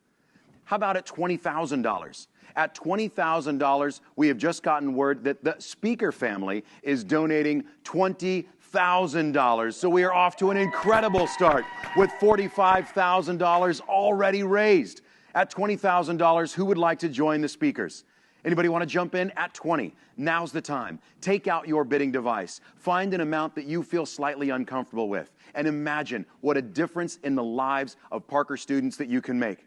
How about at $20,000? At $20,000, we have just gotten word that the speaker family is donating $20,000. So we are off to an incredible start with $45,000 already raised. At $20,000, who would like to join the speakers? Anybody want to jump in at 20? Now's the time. Take out your bidding device. Find an amount that you feel slightly uncomfortable with. And imagine what a difference in the lives of Parker students that you can make.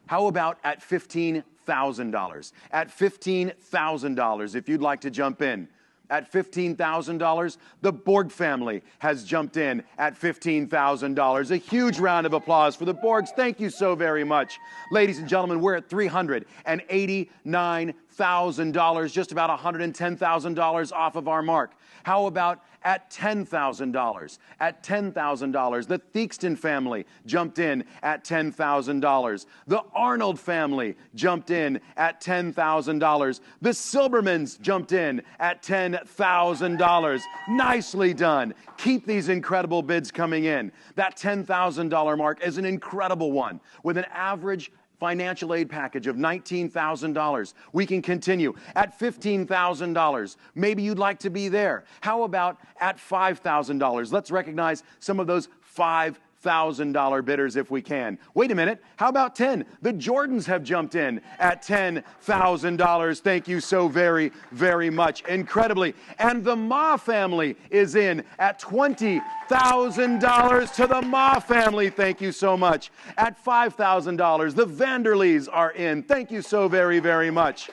How about at $15,000? At $15,000, if you'd like to jump in. At $15,000, the Borg family has jumped in at $15,000. A huge round of applause for the Borgs. Thank you so very much. Ladies and gentlemen, we're at $389,000, just about $110,000 off of our mark. How about at $10,000? At $10,000, the Theakston family jumped in at $10,000. The Arnold family jumped in at $10,000. The Silbermans jumped in at $10,000. Nicely done. Keep these incredible bids coming in. That $10,000 mark is an incredible one, with an average financial aid package of $19,000. We can continue at $15,000. Maybe you'd like to be there. How about at $5,000? Let's recognize some of those $5,000 bidders if we can. Wait a minute, how about 10? The Jordans have jumped in at $10,000. Thank you so very, very much. Incredibly. And the Ma family is in at $20,000 to the Ma family. Thank you so much. At $5,000, the Vanderlees are in. Thank you so very, very much.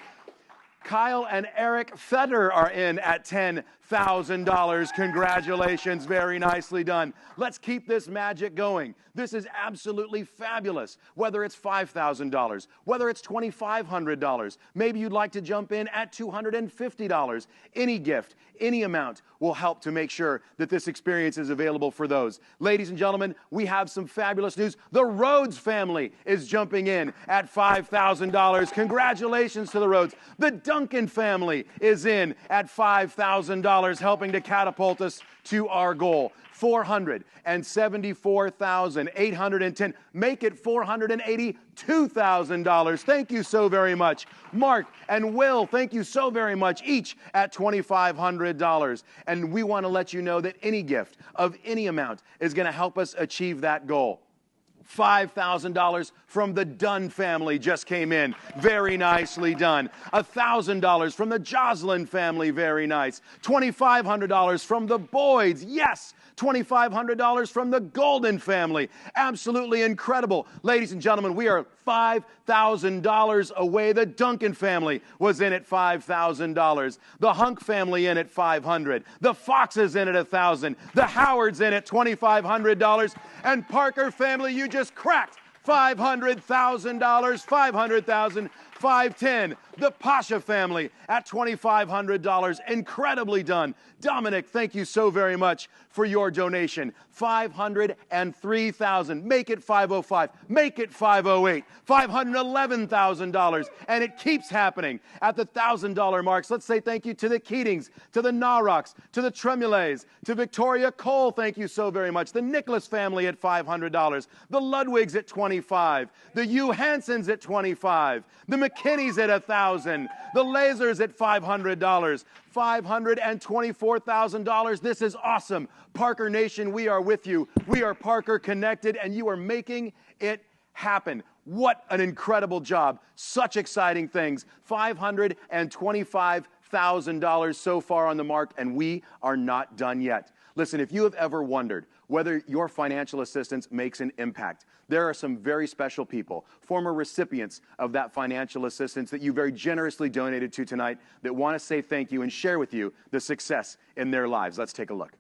Kyle and Eric Fetter are in at $10,000. Congratulations, very nicely done. Let's keep this magic going. This is absolutely fabulous. Whether it's $5,000, whether it's $2,500, maybe you'd like to jump in at $250. Any gift, any amount will help to make sure that this experience is available for those. Ladies and gentlemen, we have some fabulous news. The Rhodes family is jumping in at $5,000. Congratulations to the Rhodes. The Duncan family is in at $5,000, helping to catapult us to our goal. $474,810. Make it $482,000. Thank you so very much. Mark and Will, thank you so very much, each at $2,500. And we want to let you know that any gift of any amount is going to help us achieve that goal. $5,000 from the Dunn family just came in. Very nicely done. $1,000 from the Joslin family. Very nice. $2,500 from the Boyds. Yes. $2,500 from the Golden family. Absolutely incredible. Ladies and gentlemen, we are $5,000 away. The Duncan family was in at $5,000. The Hunk family in at $500. The Foxes in at $1,000. The Howards in at $2,500. And Parker family, you just cracked $500,000. $500,000. 510. The Pasha family at $2,500. Incredibly done. Dominic, thank you so very much for your donation. $503,000. Make it $505. Make it $508. $511,000. And it keeps happening at the $1,000 marks. Let's say thank you to the Keatings, to the Narocks, to the Tremulays, to Victoria Cole. Thank you so very much. The Nicholas family at $500. The Ludwigs at $25. The Hugh Hansons at $25. The McKinneys at $1,000. The Lasers at $500. $524,000. This is awesome. Parker Nation, we are with you. We are Parker Connected, and you are making it happen. What an incredible job. Such exciting things. $525,000 so far on the mark, and we are not done yet. Listen, if you have ever wondered whether your financial assistance makes an impact, there are some very special people, former recipients of that financial assistance that you very generously donated to tonight, that want to say thank you and share with you the success in their lives. Let's take a look.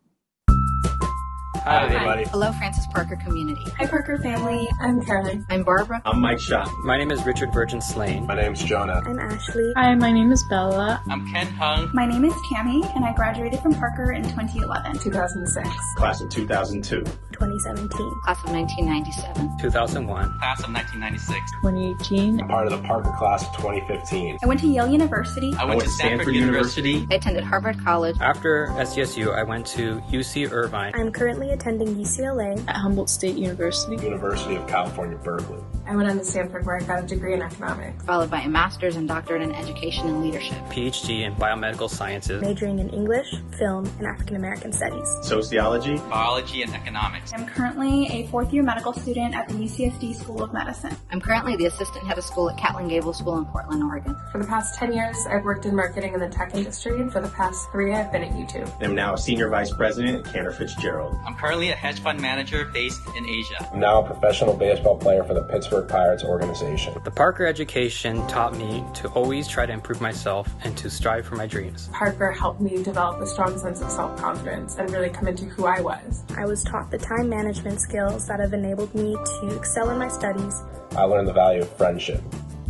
Hi, everybody. Hello, Francis Parker community. Hi, Parker family. I'm Caroline. I'm Barbara. I'm Mike Schott. My name is Richard Virgin Slane. My name's Jonah. I'm Ashley. Hi, my name is Bella. I'm Ken Hung. My name is Tammy, and I graduated from Parker in 2011. 2006. Class of 2002. 2017. Class of 1997. 2001. Class of 1996. 2018. I'm part of the Parker class of 2015. I went to Yale University. I went to Stanford University. I attended Harvard College. After SDSU, I went to UC Irvine. I'm currently attending UCLA. At Humboldt State University. University of California, Berkeley. I went on to Stanford where I got a degree in economics. Followed by a master's and doctorate in education and leadership. PhD in biomedical sciences. Majoring in English, film, and African American studies. Sociology. Biology and economics. I'm currently a fourth-year medical student at the UCSD School of Medicine. I'm currently the assistant head of school at Catlin Gable School in Portland, Oregon. For the past 10 years, I've worked in marketing in the tech industry, and for the past 3, I've been at YouTube. I'm now a senior vice president at Cantor Fitzgerald. I'm currently a hedge fund manager based in Asia. I'm now a professional baseball player for the Pittsburgh Pirates organization. The Parker education taught me to always try to improve myself and to strive for my dreams. Parker helped me develop a strong sense of self-confidence and really come into who I was. I was taught the time management skills that have enabled me to excel in my studies. I learned the value of friendship,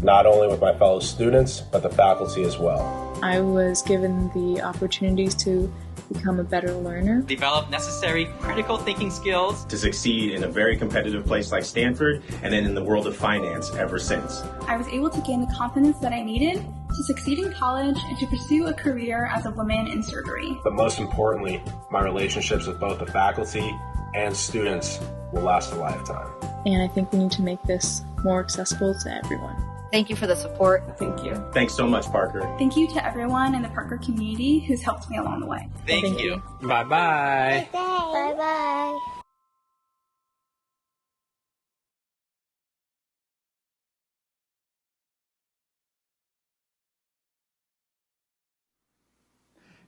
not only with my fellow students, but the faculty as well. I was given the opportunities to become a better learner. Develop necessary critical thinking skills. To succeed in a very competitive place like Stanford, and then in the world of finance ever since. I was able to gain the confidence that I needed to succeed in college and to pursue a career as a woman in surgery. But most importantly, my relationships with both the faculty and students will last a lifetime. and I think we need to make this more accessible to everyone. Thank you for the support. Thank you. Thanks so much, Parker. Thank you to everyone in the Parker community who's helped me along the way. Thank you. Bye-bye. Bye-bye.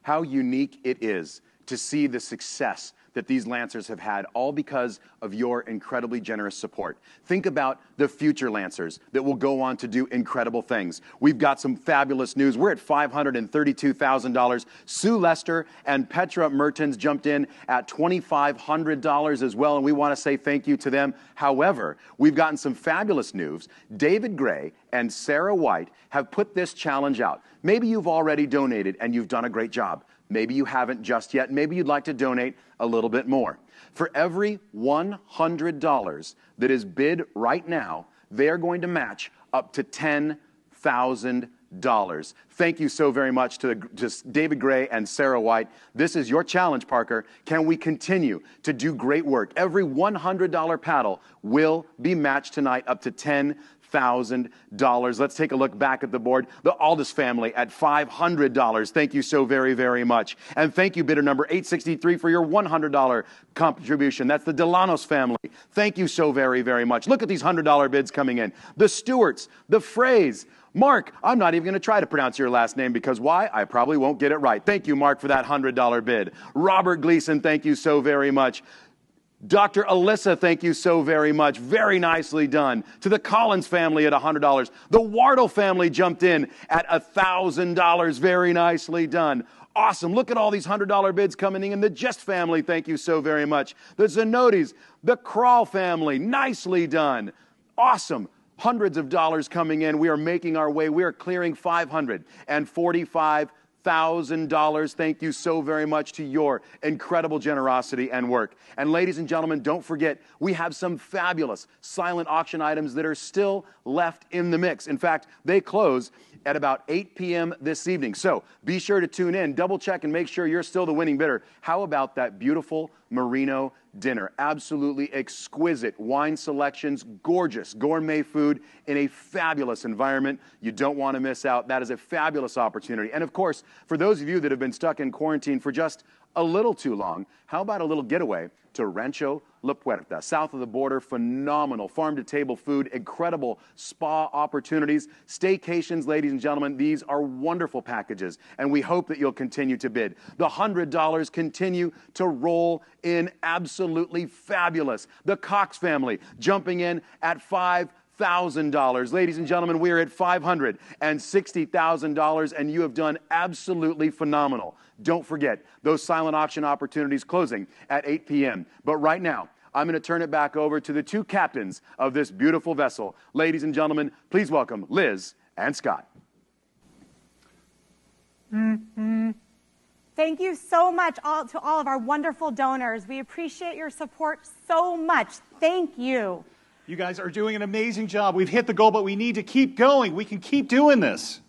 How unique it is to see the success that these Lancers have had, all because of your incredibly generous support. Think about the future Lancers that will go on to do incredible things. We've got some fabulous news. We're at $532,000. Sue Lester and Petra Mertens jumped in at $2,500 as well, and we want to say thank you to them. However, we've gotten some fabulous news. David Gray and Sarah White have put this challenge out. Maybe you've already donated and you've done a great job. Maybe you haven't just yet. Maybe you'd like to donate a little bit more. For every $100 that is bid right now, they're going to match up to $10,000. Thank you so very much to David Gray and Sarah White. This is your challenge, Parker. Can we continue to do great work? Every $100 paddle will be matched tonight up to $10,000. Let's take a look back at the board. The Aldous family at $500. Thank you so very, very much. And thank you, bidder number 863, for your $100 contribution. That's the Delanos family. Thank you so very, very much. Look at these $100 bids coming in. The Stewarts, the Frays, Mark, I'm not even going to try to pronounce your last name because why? I probably won't get it right. Thank you, Mark, for that $100 bid. Robert Gleason, thank you so very much. Dr. Alyssa, thank you so very much. Very nicely done. To the Collins family at $100. The Wardle family jumped in at $1,000. Very nicely done. Awesome. Look at all these $100 bids coming in. The Just family, thank you so very much. The Zanotis, the Crawl family, nicely done. Awesome. Hundreds of dollars coming in. We are making our way. We are clearing $545,000. Thank you so very much to your incredible generosity and work. And ladies and gentlemen, don't forget, we have some fabulous silent auction items that are still left in the mix. In fact, they close at about 8 p.m. this evening. So be sure to tune in, double check, and make sure you're still the winning bidder. How about that beautiful merino dinner? Absolutely exquisite wine selections, gorgeous gourmet food in a fabulous environment. You don't want to miss out. That is a fabulous opportunity. And of course, for those of you that have been stuck in quarantine for just a little too long, how about a little getaway to Rancho La Puerta, south of the border? Phenomenal farm-to-table food, incredible spa opportunities, staycations, ladies and gentlemen. These are wonderful packages, and we hope that you'll continue to bid. The $100 continue to roll in absolutely fabulous. The Cox family jumping in at $5,000. Ladies and gentlemen, we are at $560,000, and you have done absolutely phenomenal. Don't forget, those silent auction opportunities closing at 8 p.m. But right now, I'm going to turn it back over to the two captains of this beautiful vessel. Ladies and gentlemen, please welcome Liz and Scott. Thank you so much to all of our wonderful donors. We appreciate your support so much. Thank you. You guys are doing an amazing job. We've hit the goal, but we need to keep going. We can keep doing this.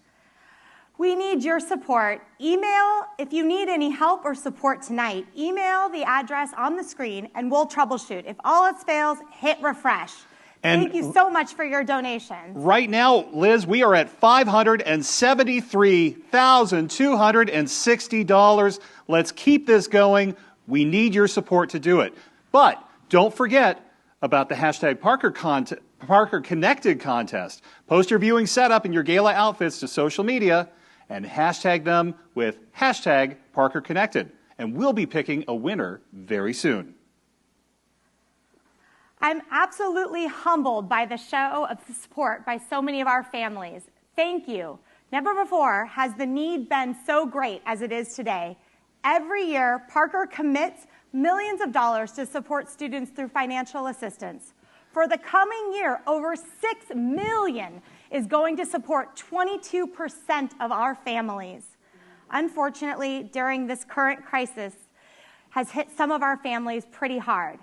We need your support. Email, if you need any help or support tonight, email the address on the screen and we'll troubleshoot. If all else fails, hit refresh. Thank you so much for your donations. Right now, Liz, we are at $573,260. Let's keep this going. We need your support to do it. But don't forget about the hashtag Parker Connected contest. Post your viewing setup and your gala outfits to social media and hashtag them with hashtag Parker Connected. And we'll be picking a winner very soon. I'm absolutely humbled by the show of support by so many of our families. Thank you. Never before has the need been so great as it is today. Every year, Parker commits millions of dollars to support students through financial assistance. For the coming year, over $6 million is going to support 22% of our families. Unfortunately, during this current crisis, has hit some of our families pretty hard.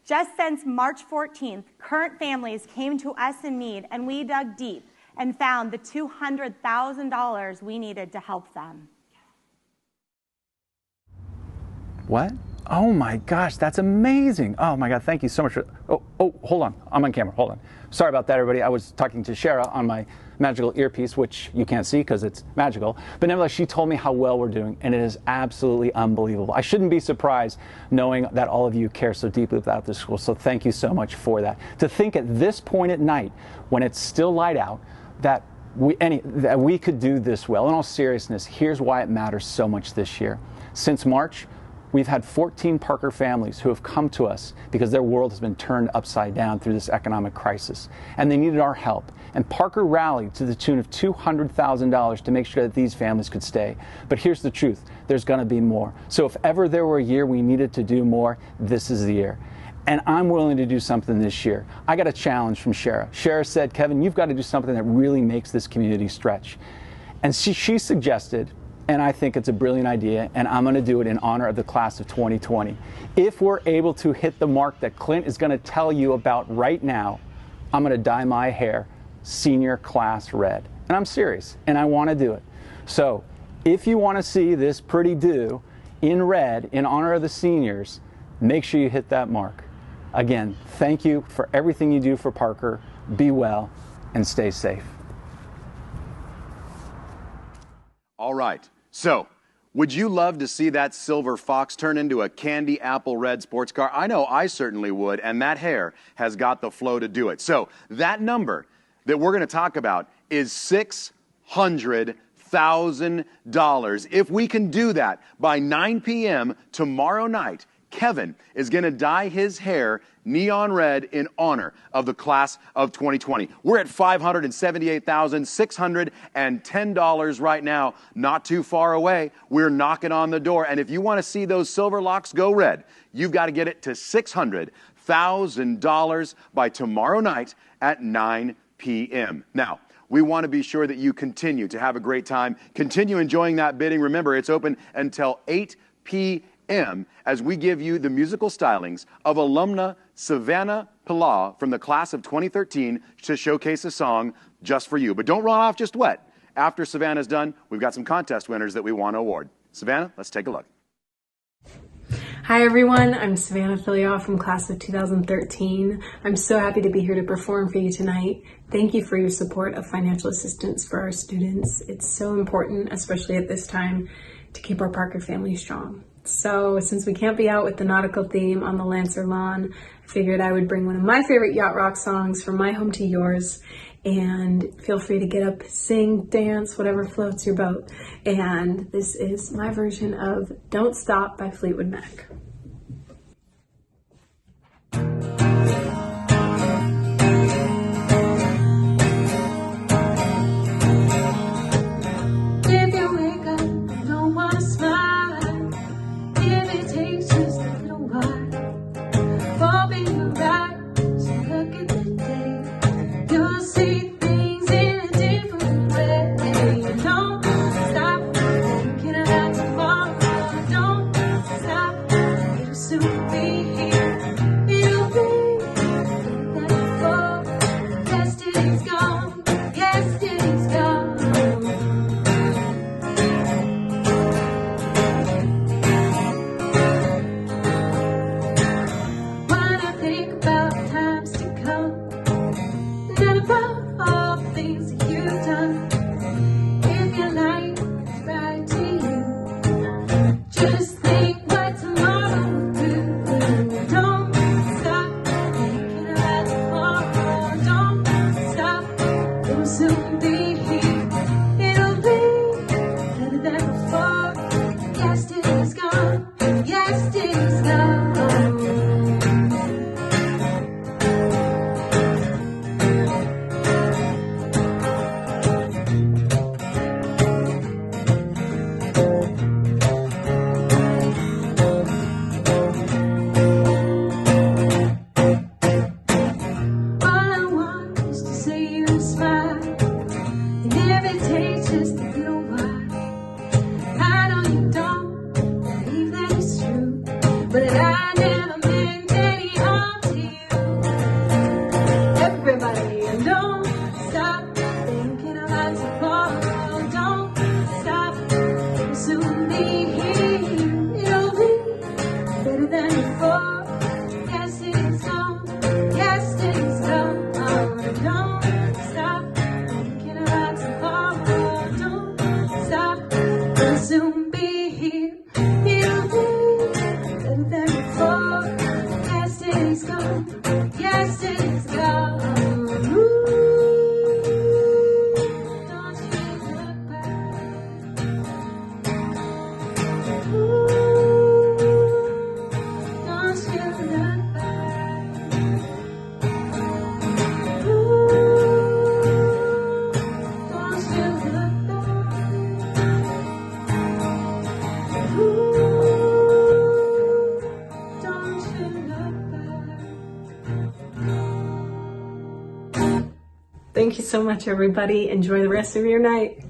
Just since March 14th, current families came to us in need, and we dug deep and found the $200,000 we needed to help them. What? Oh my gosh, that's amazing. Oh my God, thank you so much. Oh, hold on. I'm on camera. Hold on. Sorry about that, everybody. I was talking to Shara on my magical earpiece, which you can't see because it's magical. But nevertheless, she told me how well we're doing, and it is absolutely unbelievable. I shouldn't be surprised knowing that all of you care so deeply about this school. So thank you so much for that. To think at this point at night, when it's still light out, that we could do this well. In all seriousness, here's why it matters so much this year. Since March, we've had 14 Parker families who have come to us because their world has been turned upside down through this economic crisis, and they needed our help. And Parker rallied to the tune of $200,000 to make sure that these families could stay. But here's the truth, there's going to be more. So if ever there were a year we needed to do more, this is the year. And I'm willing to do something this year. I got a challenge from Shara. Shara said, Kevin, you've got to do something that really makes this community stretch. And she suggested, and I think it's a brilliant idea, and I'm going to do it in honor of the class of 2020. If we're able to hit the mark that Clint is going to tell you about right now, I'm going to dye my hair senior class red. And I'm serious, and I want to do it. So if you want to see this pretty do in red in honor of the seniors, make sure you hit that mark. Again, thank you for everything you do for Parker. Be well and stay safe. All right. So, would you love to see that silver fox turn into a candy apple red sports car? I know I certainly would, and that hair has got the flow to do it. So, that number that we're going to talk about is $600,000. If we can do that by 9 p.m. tomorrow night, Kevin is going to dye his hair neon red in honor of the class of 2020. We're at $578,610 right now, not too far away. We're knocking on the door. And if you want to see those silver locks go red, you've got to get it to $600,000 by tomorrow night at 9 p.m. Now, we want to be sure that you continue to have a great time. Continue enjoying that bidding. Remember, it's open until 8 p.m. as we give you the musical stylings of alumna Savannah Pilaw from the class of 2013 to showcase a song just for you. But don't run off just wet. After Savannah's done, we've got some contest winners that we want to award. Savannah, let's take a look. Hi everyone, I'm Savannah Pilaw from class of 2013. I'm so happy to be here to perform for you tonight. Thank you for your support of financial assistance for our students. It's so important, especially at this time, to keep our Parker family strong. So since we can't be out with the nautical theme on the Lancer lawn, I figured I would bring one of my favorite yacht rock songs from my home to yours. And feel free to get up, sing, dance, whatever floats your boat. And this is my version of Don't Stop by Fleetwood Mac. If you wake up, don't wanna smile. If it takes just a little while for being right, so look at the day. You'll see things in a different way. Don't stop thinking about tomorrow. Don't stop, it'll soon be here. It'll be like before. Yesterday's gone. Yesterday's gone. When I think about times to come, and about all the things that you've done, if your life is right to you, just think what tomorrow will do. Don't stop thinking about tomorrow. Don't stop, it will soon be here. It'll be better than before. Yesterday's gone. Yesterday's gone. All I want is to see you smile, and if it takes just a little while, I know you don't believe that it's true, but I never meant any harm to you. Everybody, and don't stop thinking about tomorrow. Don't stop, it'll soon be here. It'll be better Thank you so much, everybody. Enjoy the rest of your night.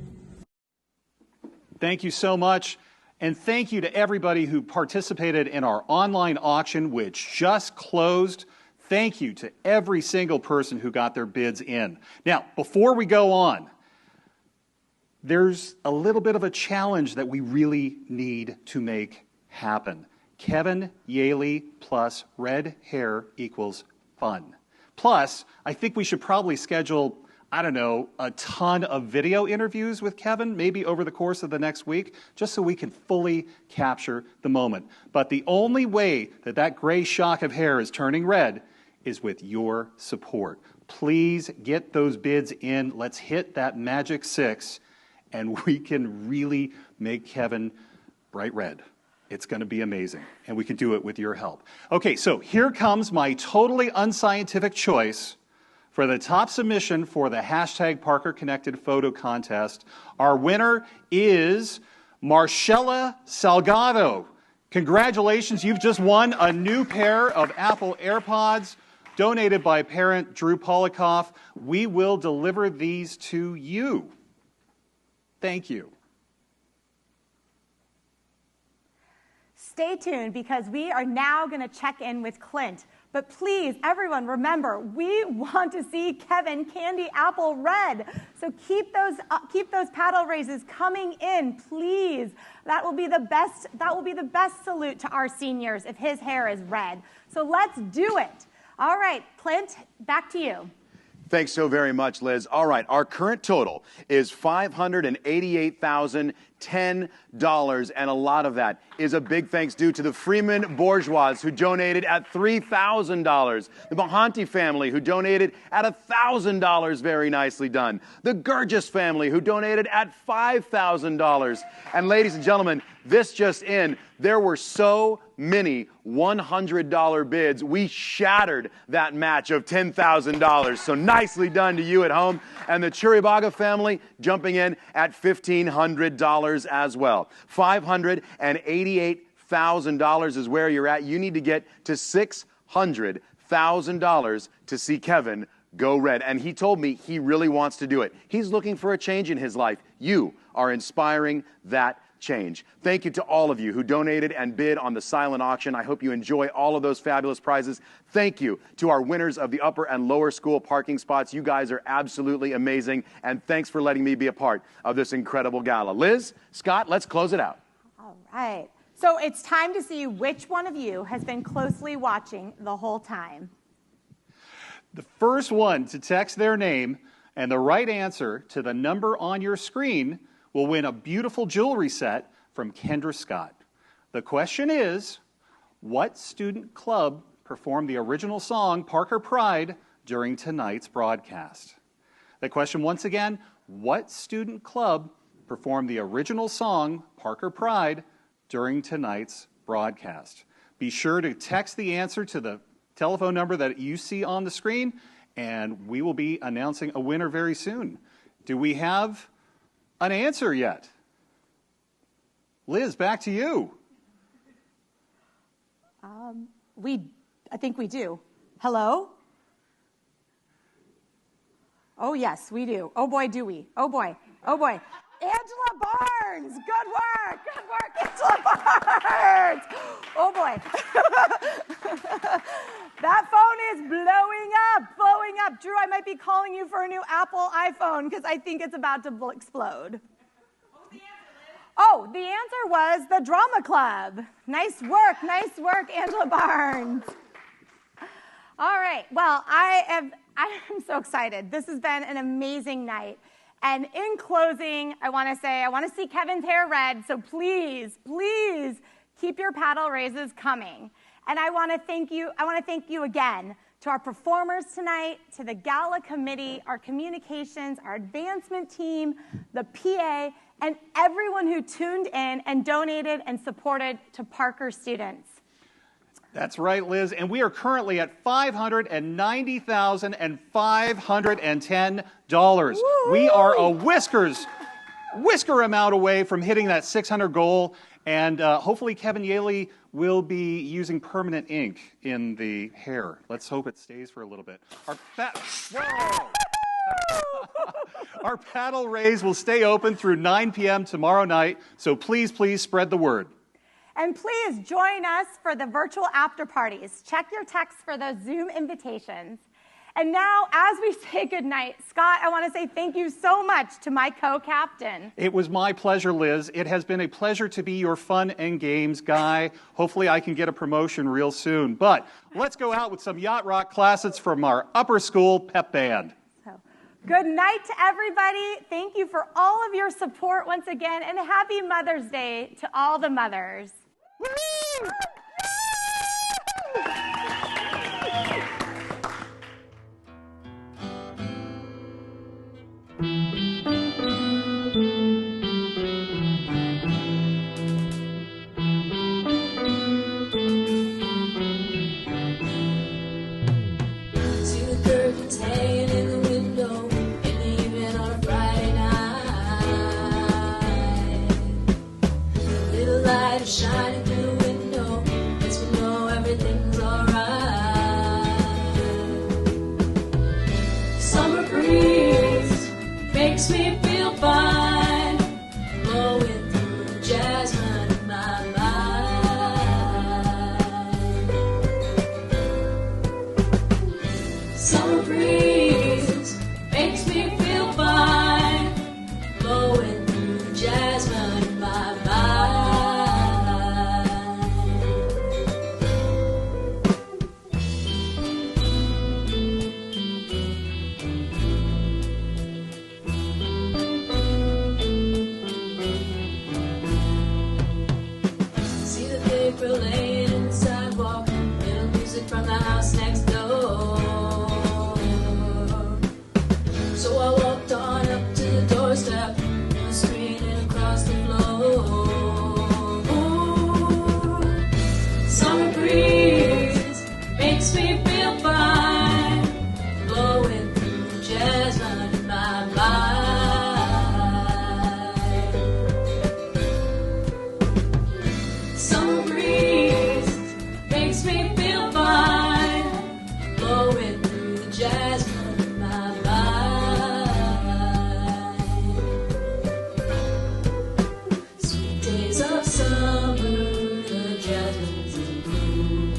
Thank you so much. And thank you to everybody who participated in our online auction, which just closed. Thank you to every single person who got their bids in. Now, before we go on, there's a little bit of a challenge that we really need to make happen. Kevin Yaley plus red hair equals fun. Plus, I think we should probably schedule, I don't know, a ton of video interviews with Kevin, maybe over the course of the next week, just so we can fully capture the moment. But the only way that that gray shock of hair is turning red is with your support. Please get those bids in. Let's hit that magic 6, and we can really make Kevin bright red. It's going to be amazing, and we can do it with your help. Okay, so here comes my totally unscientific choice for the top submission for the hashtag Parker Connected Photo Contest. Our winner is Marcella Salgado. Congratulations, you've just won a new pair of Apple AirPods donated by parent Drew Polikoff. We will deliver these to you. Thank you. Stay tuned because we are now going to check in with Clint. But please, everyone, remember, we want to see Kevin Candy Apple Red. So keep those paddle raises coming in, please. That will be the best salute to our seniors if his hair is red. So let's do it. All right, Clint, back to you. Thanks so very much, Liz. All right, our current total is $588,010, and a lot of that is a big thanks due to the Freeman Bourgeois, who donated at $3,000, the Mahanti family, who donated at $1,000, very nicely done, the Gurgis family, who donated at $5,000, and ladies and gentlemen, this just in, there were so many $100 bids. We shattered that match of $10,000. So nicely done to you at home. And the Churibaga family jumping in at $1,500 as well. $588,000 is where you're at. You need to get to $600,000 to see Kevin go red. And he told me he really wants to do it. He's looking for a change in his life. You are inspiring that change. Thank you to all of you who donated and bid on the silent auction. I hope you enjoy all of those fabulous prizes. Thank you to our winners of the upper and lower school parking spots. You guys are absolutely amazing, and thanks for letting me be a part of this incredible gala. Liz, Scott, let's close it out. All right. So it's time to see which one of you has been closely watching the whole time. The first one to text their name and the right answer to the number on your screen will win a beautiful jewelry set from Kendra Scott. The question is, what student club performed the original song Parker Pride during tonight's broadcast? The question once again, what student club performed the original song Parker Pride during tonight's broadcast? Be sure to text the answer to the telephone number that you see on the screen, and we will be announcing a winner very soon. Do we have an answer yet? Liz, back to you. I think we do. Hello? Oh, yes, we do. Oh, boy, do we. Oh, boy. Oh, boy. Angela Barnes. Good work. Good work, Angela Barnes. Oh, boy. That phone is blowing up. Drew, I might be calling you for a new Apple iPhone because I think it's about to explode. Oh, the answer was the Drama Club. Nice work, Angela Barnes. All right, well, I am so excited. This has been an amazing night. And in closing, I want to say, I want to see Kevin's hair red, so please, please keep your paddle raises coming. And I want to thank you again to our performers tonight, to the Gala committee, our communications, our advancement team, the PA, and everyone who tuned in and donated and supported to Parker students. That's right, Liz, and we are currently at $590,510. We are a whisker amount away from hitting that 600 goal, and hopefully Kevin Yaley will be using permanent ink in the hair. Let's hope it stays for a little bit. Whoa! Our paddle raise will stay open through 9 p.m. tomorrow night, so please spread the word. And please join us for the virtual after parties. Check your texts for those Zoom invitations. And now, as we say goodnight, Scott, I want to say thank you so much to my co-captain. It was my pleasure, Liz. It has been a pleasure to be your fun and games guy. Hopefully I can get a promotion real soon. But let's go out with some yacht rock classics from our upper school pep band. Good night to everybody. Thank you for all of your support once again, and happy Mother's Day to all the mothers. Woo! See the curtains hanging in the window in the evening on a Friday night. The little light is shining through the window, lets me know everything's alright. Summer breeze makes me feel fine, blowing through the jasmine in my mind. Summer breeze makes me feel fine, blowing through the jasmine in my mind. See the paper laying in the sidewalk, little music from the house next door. So I walked on up to the doorstep, the screening across the floor. Summer breeze makes me feel fine, blowing through the jasmine in my mind. Summer breeze makes me feel fine, blowing through the jasmine in my mind. Sweet days of summer, the jasmine's in bloom.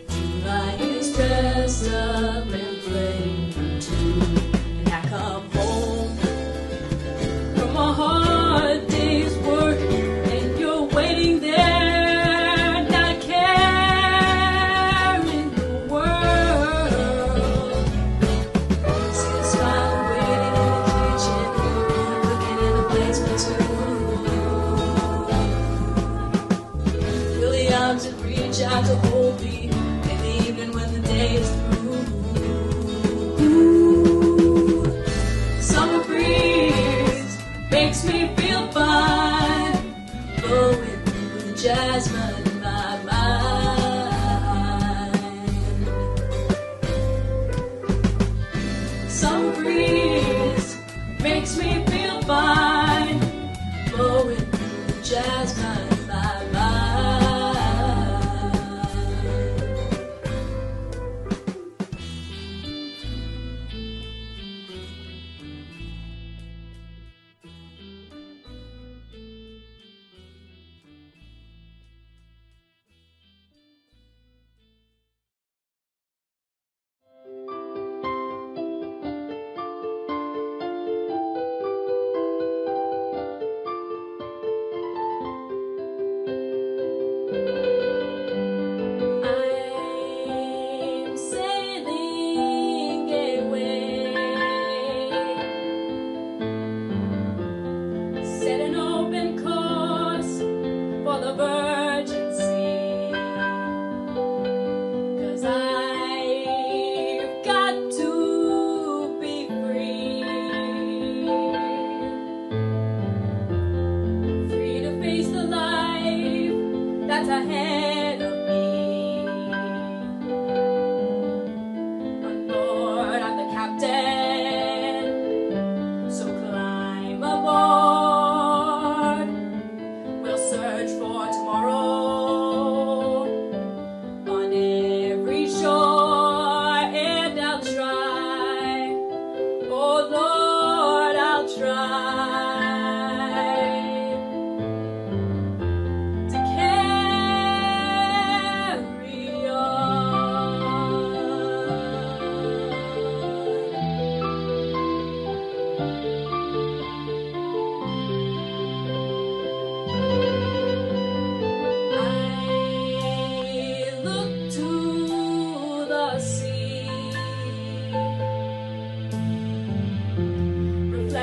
July is dressed up and playing too. And I come home from a hard day's work, and you're waiting there, not a care in the world. See the smile waiting in the kitchen, cooking in the place for two. Feel the arms that reach out to hold me in the evening when the day is through. Summer breeze makes me feel fine, blowing through the jasmine in my mind. Summer breeze makes me feel fine, blowing through the jasmine in my mind. I'm sailing away, set an open course for the virgin sea. 'Cause I've got to be free, free to face the life that's ahead of me. On board, I'm the captain, so climb aboard. We'll search for tomorrow on every shore, and I'll try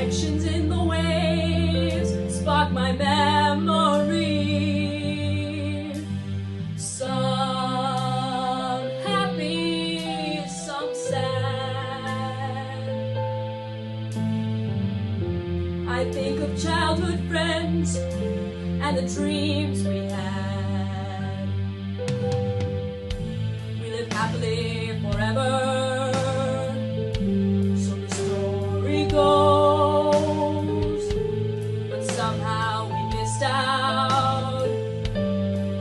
reflections in the waves spark my memory. Some happy, some sad. I think of childhood friends and the dreams we had. We live happily forever, so the story goes. But somehow we missed out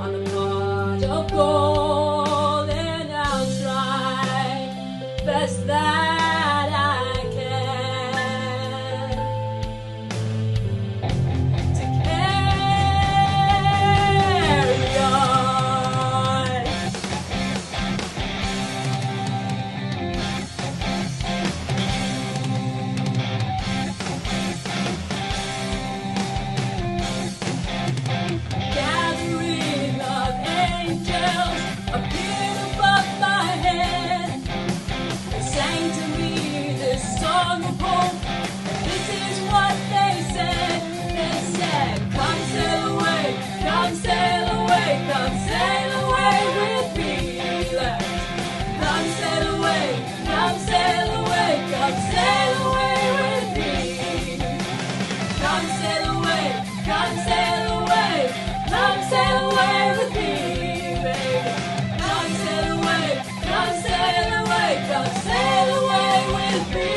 on the pot of gold, and I'll try best that I can to carry on. Gathering of angels appeared above my head. They sang to me this song of hope, and this is what they said. They said, come sail away, come sail away, come sail away with me. Come sail away, come sail away, come sail away with me. Come sail away, come sail away, come sail away with me, baby. Come sail away, come sail away, come sail away with me.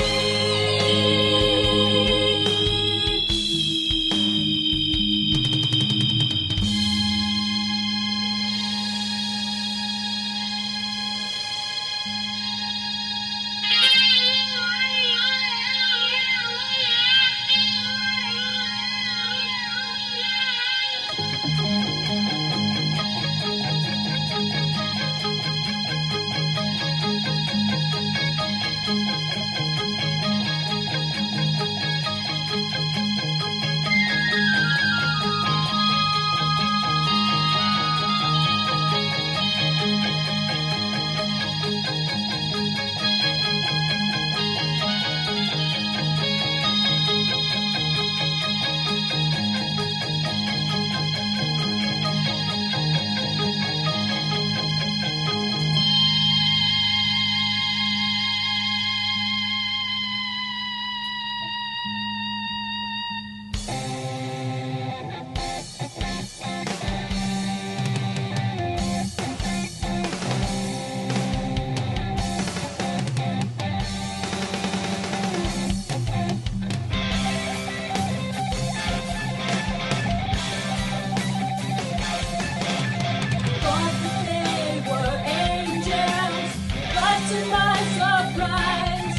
Thought that they were angels, but to my surprise,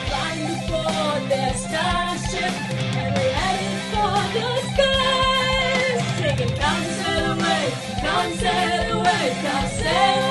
flying aboard their starship, and we headed for the skies, singing, come sail away, come sail away, come sail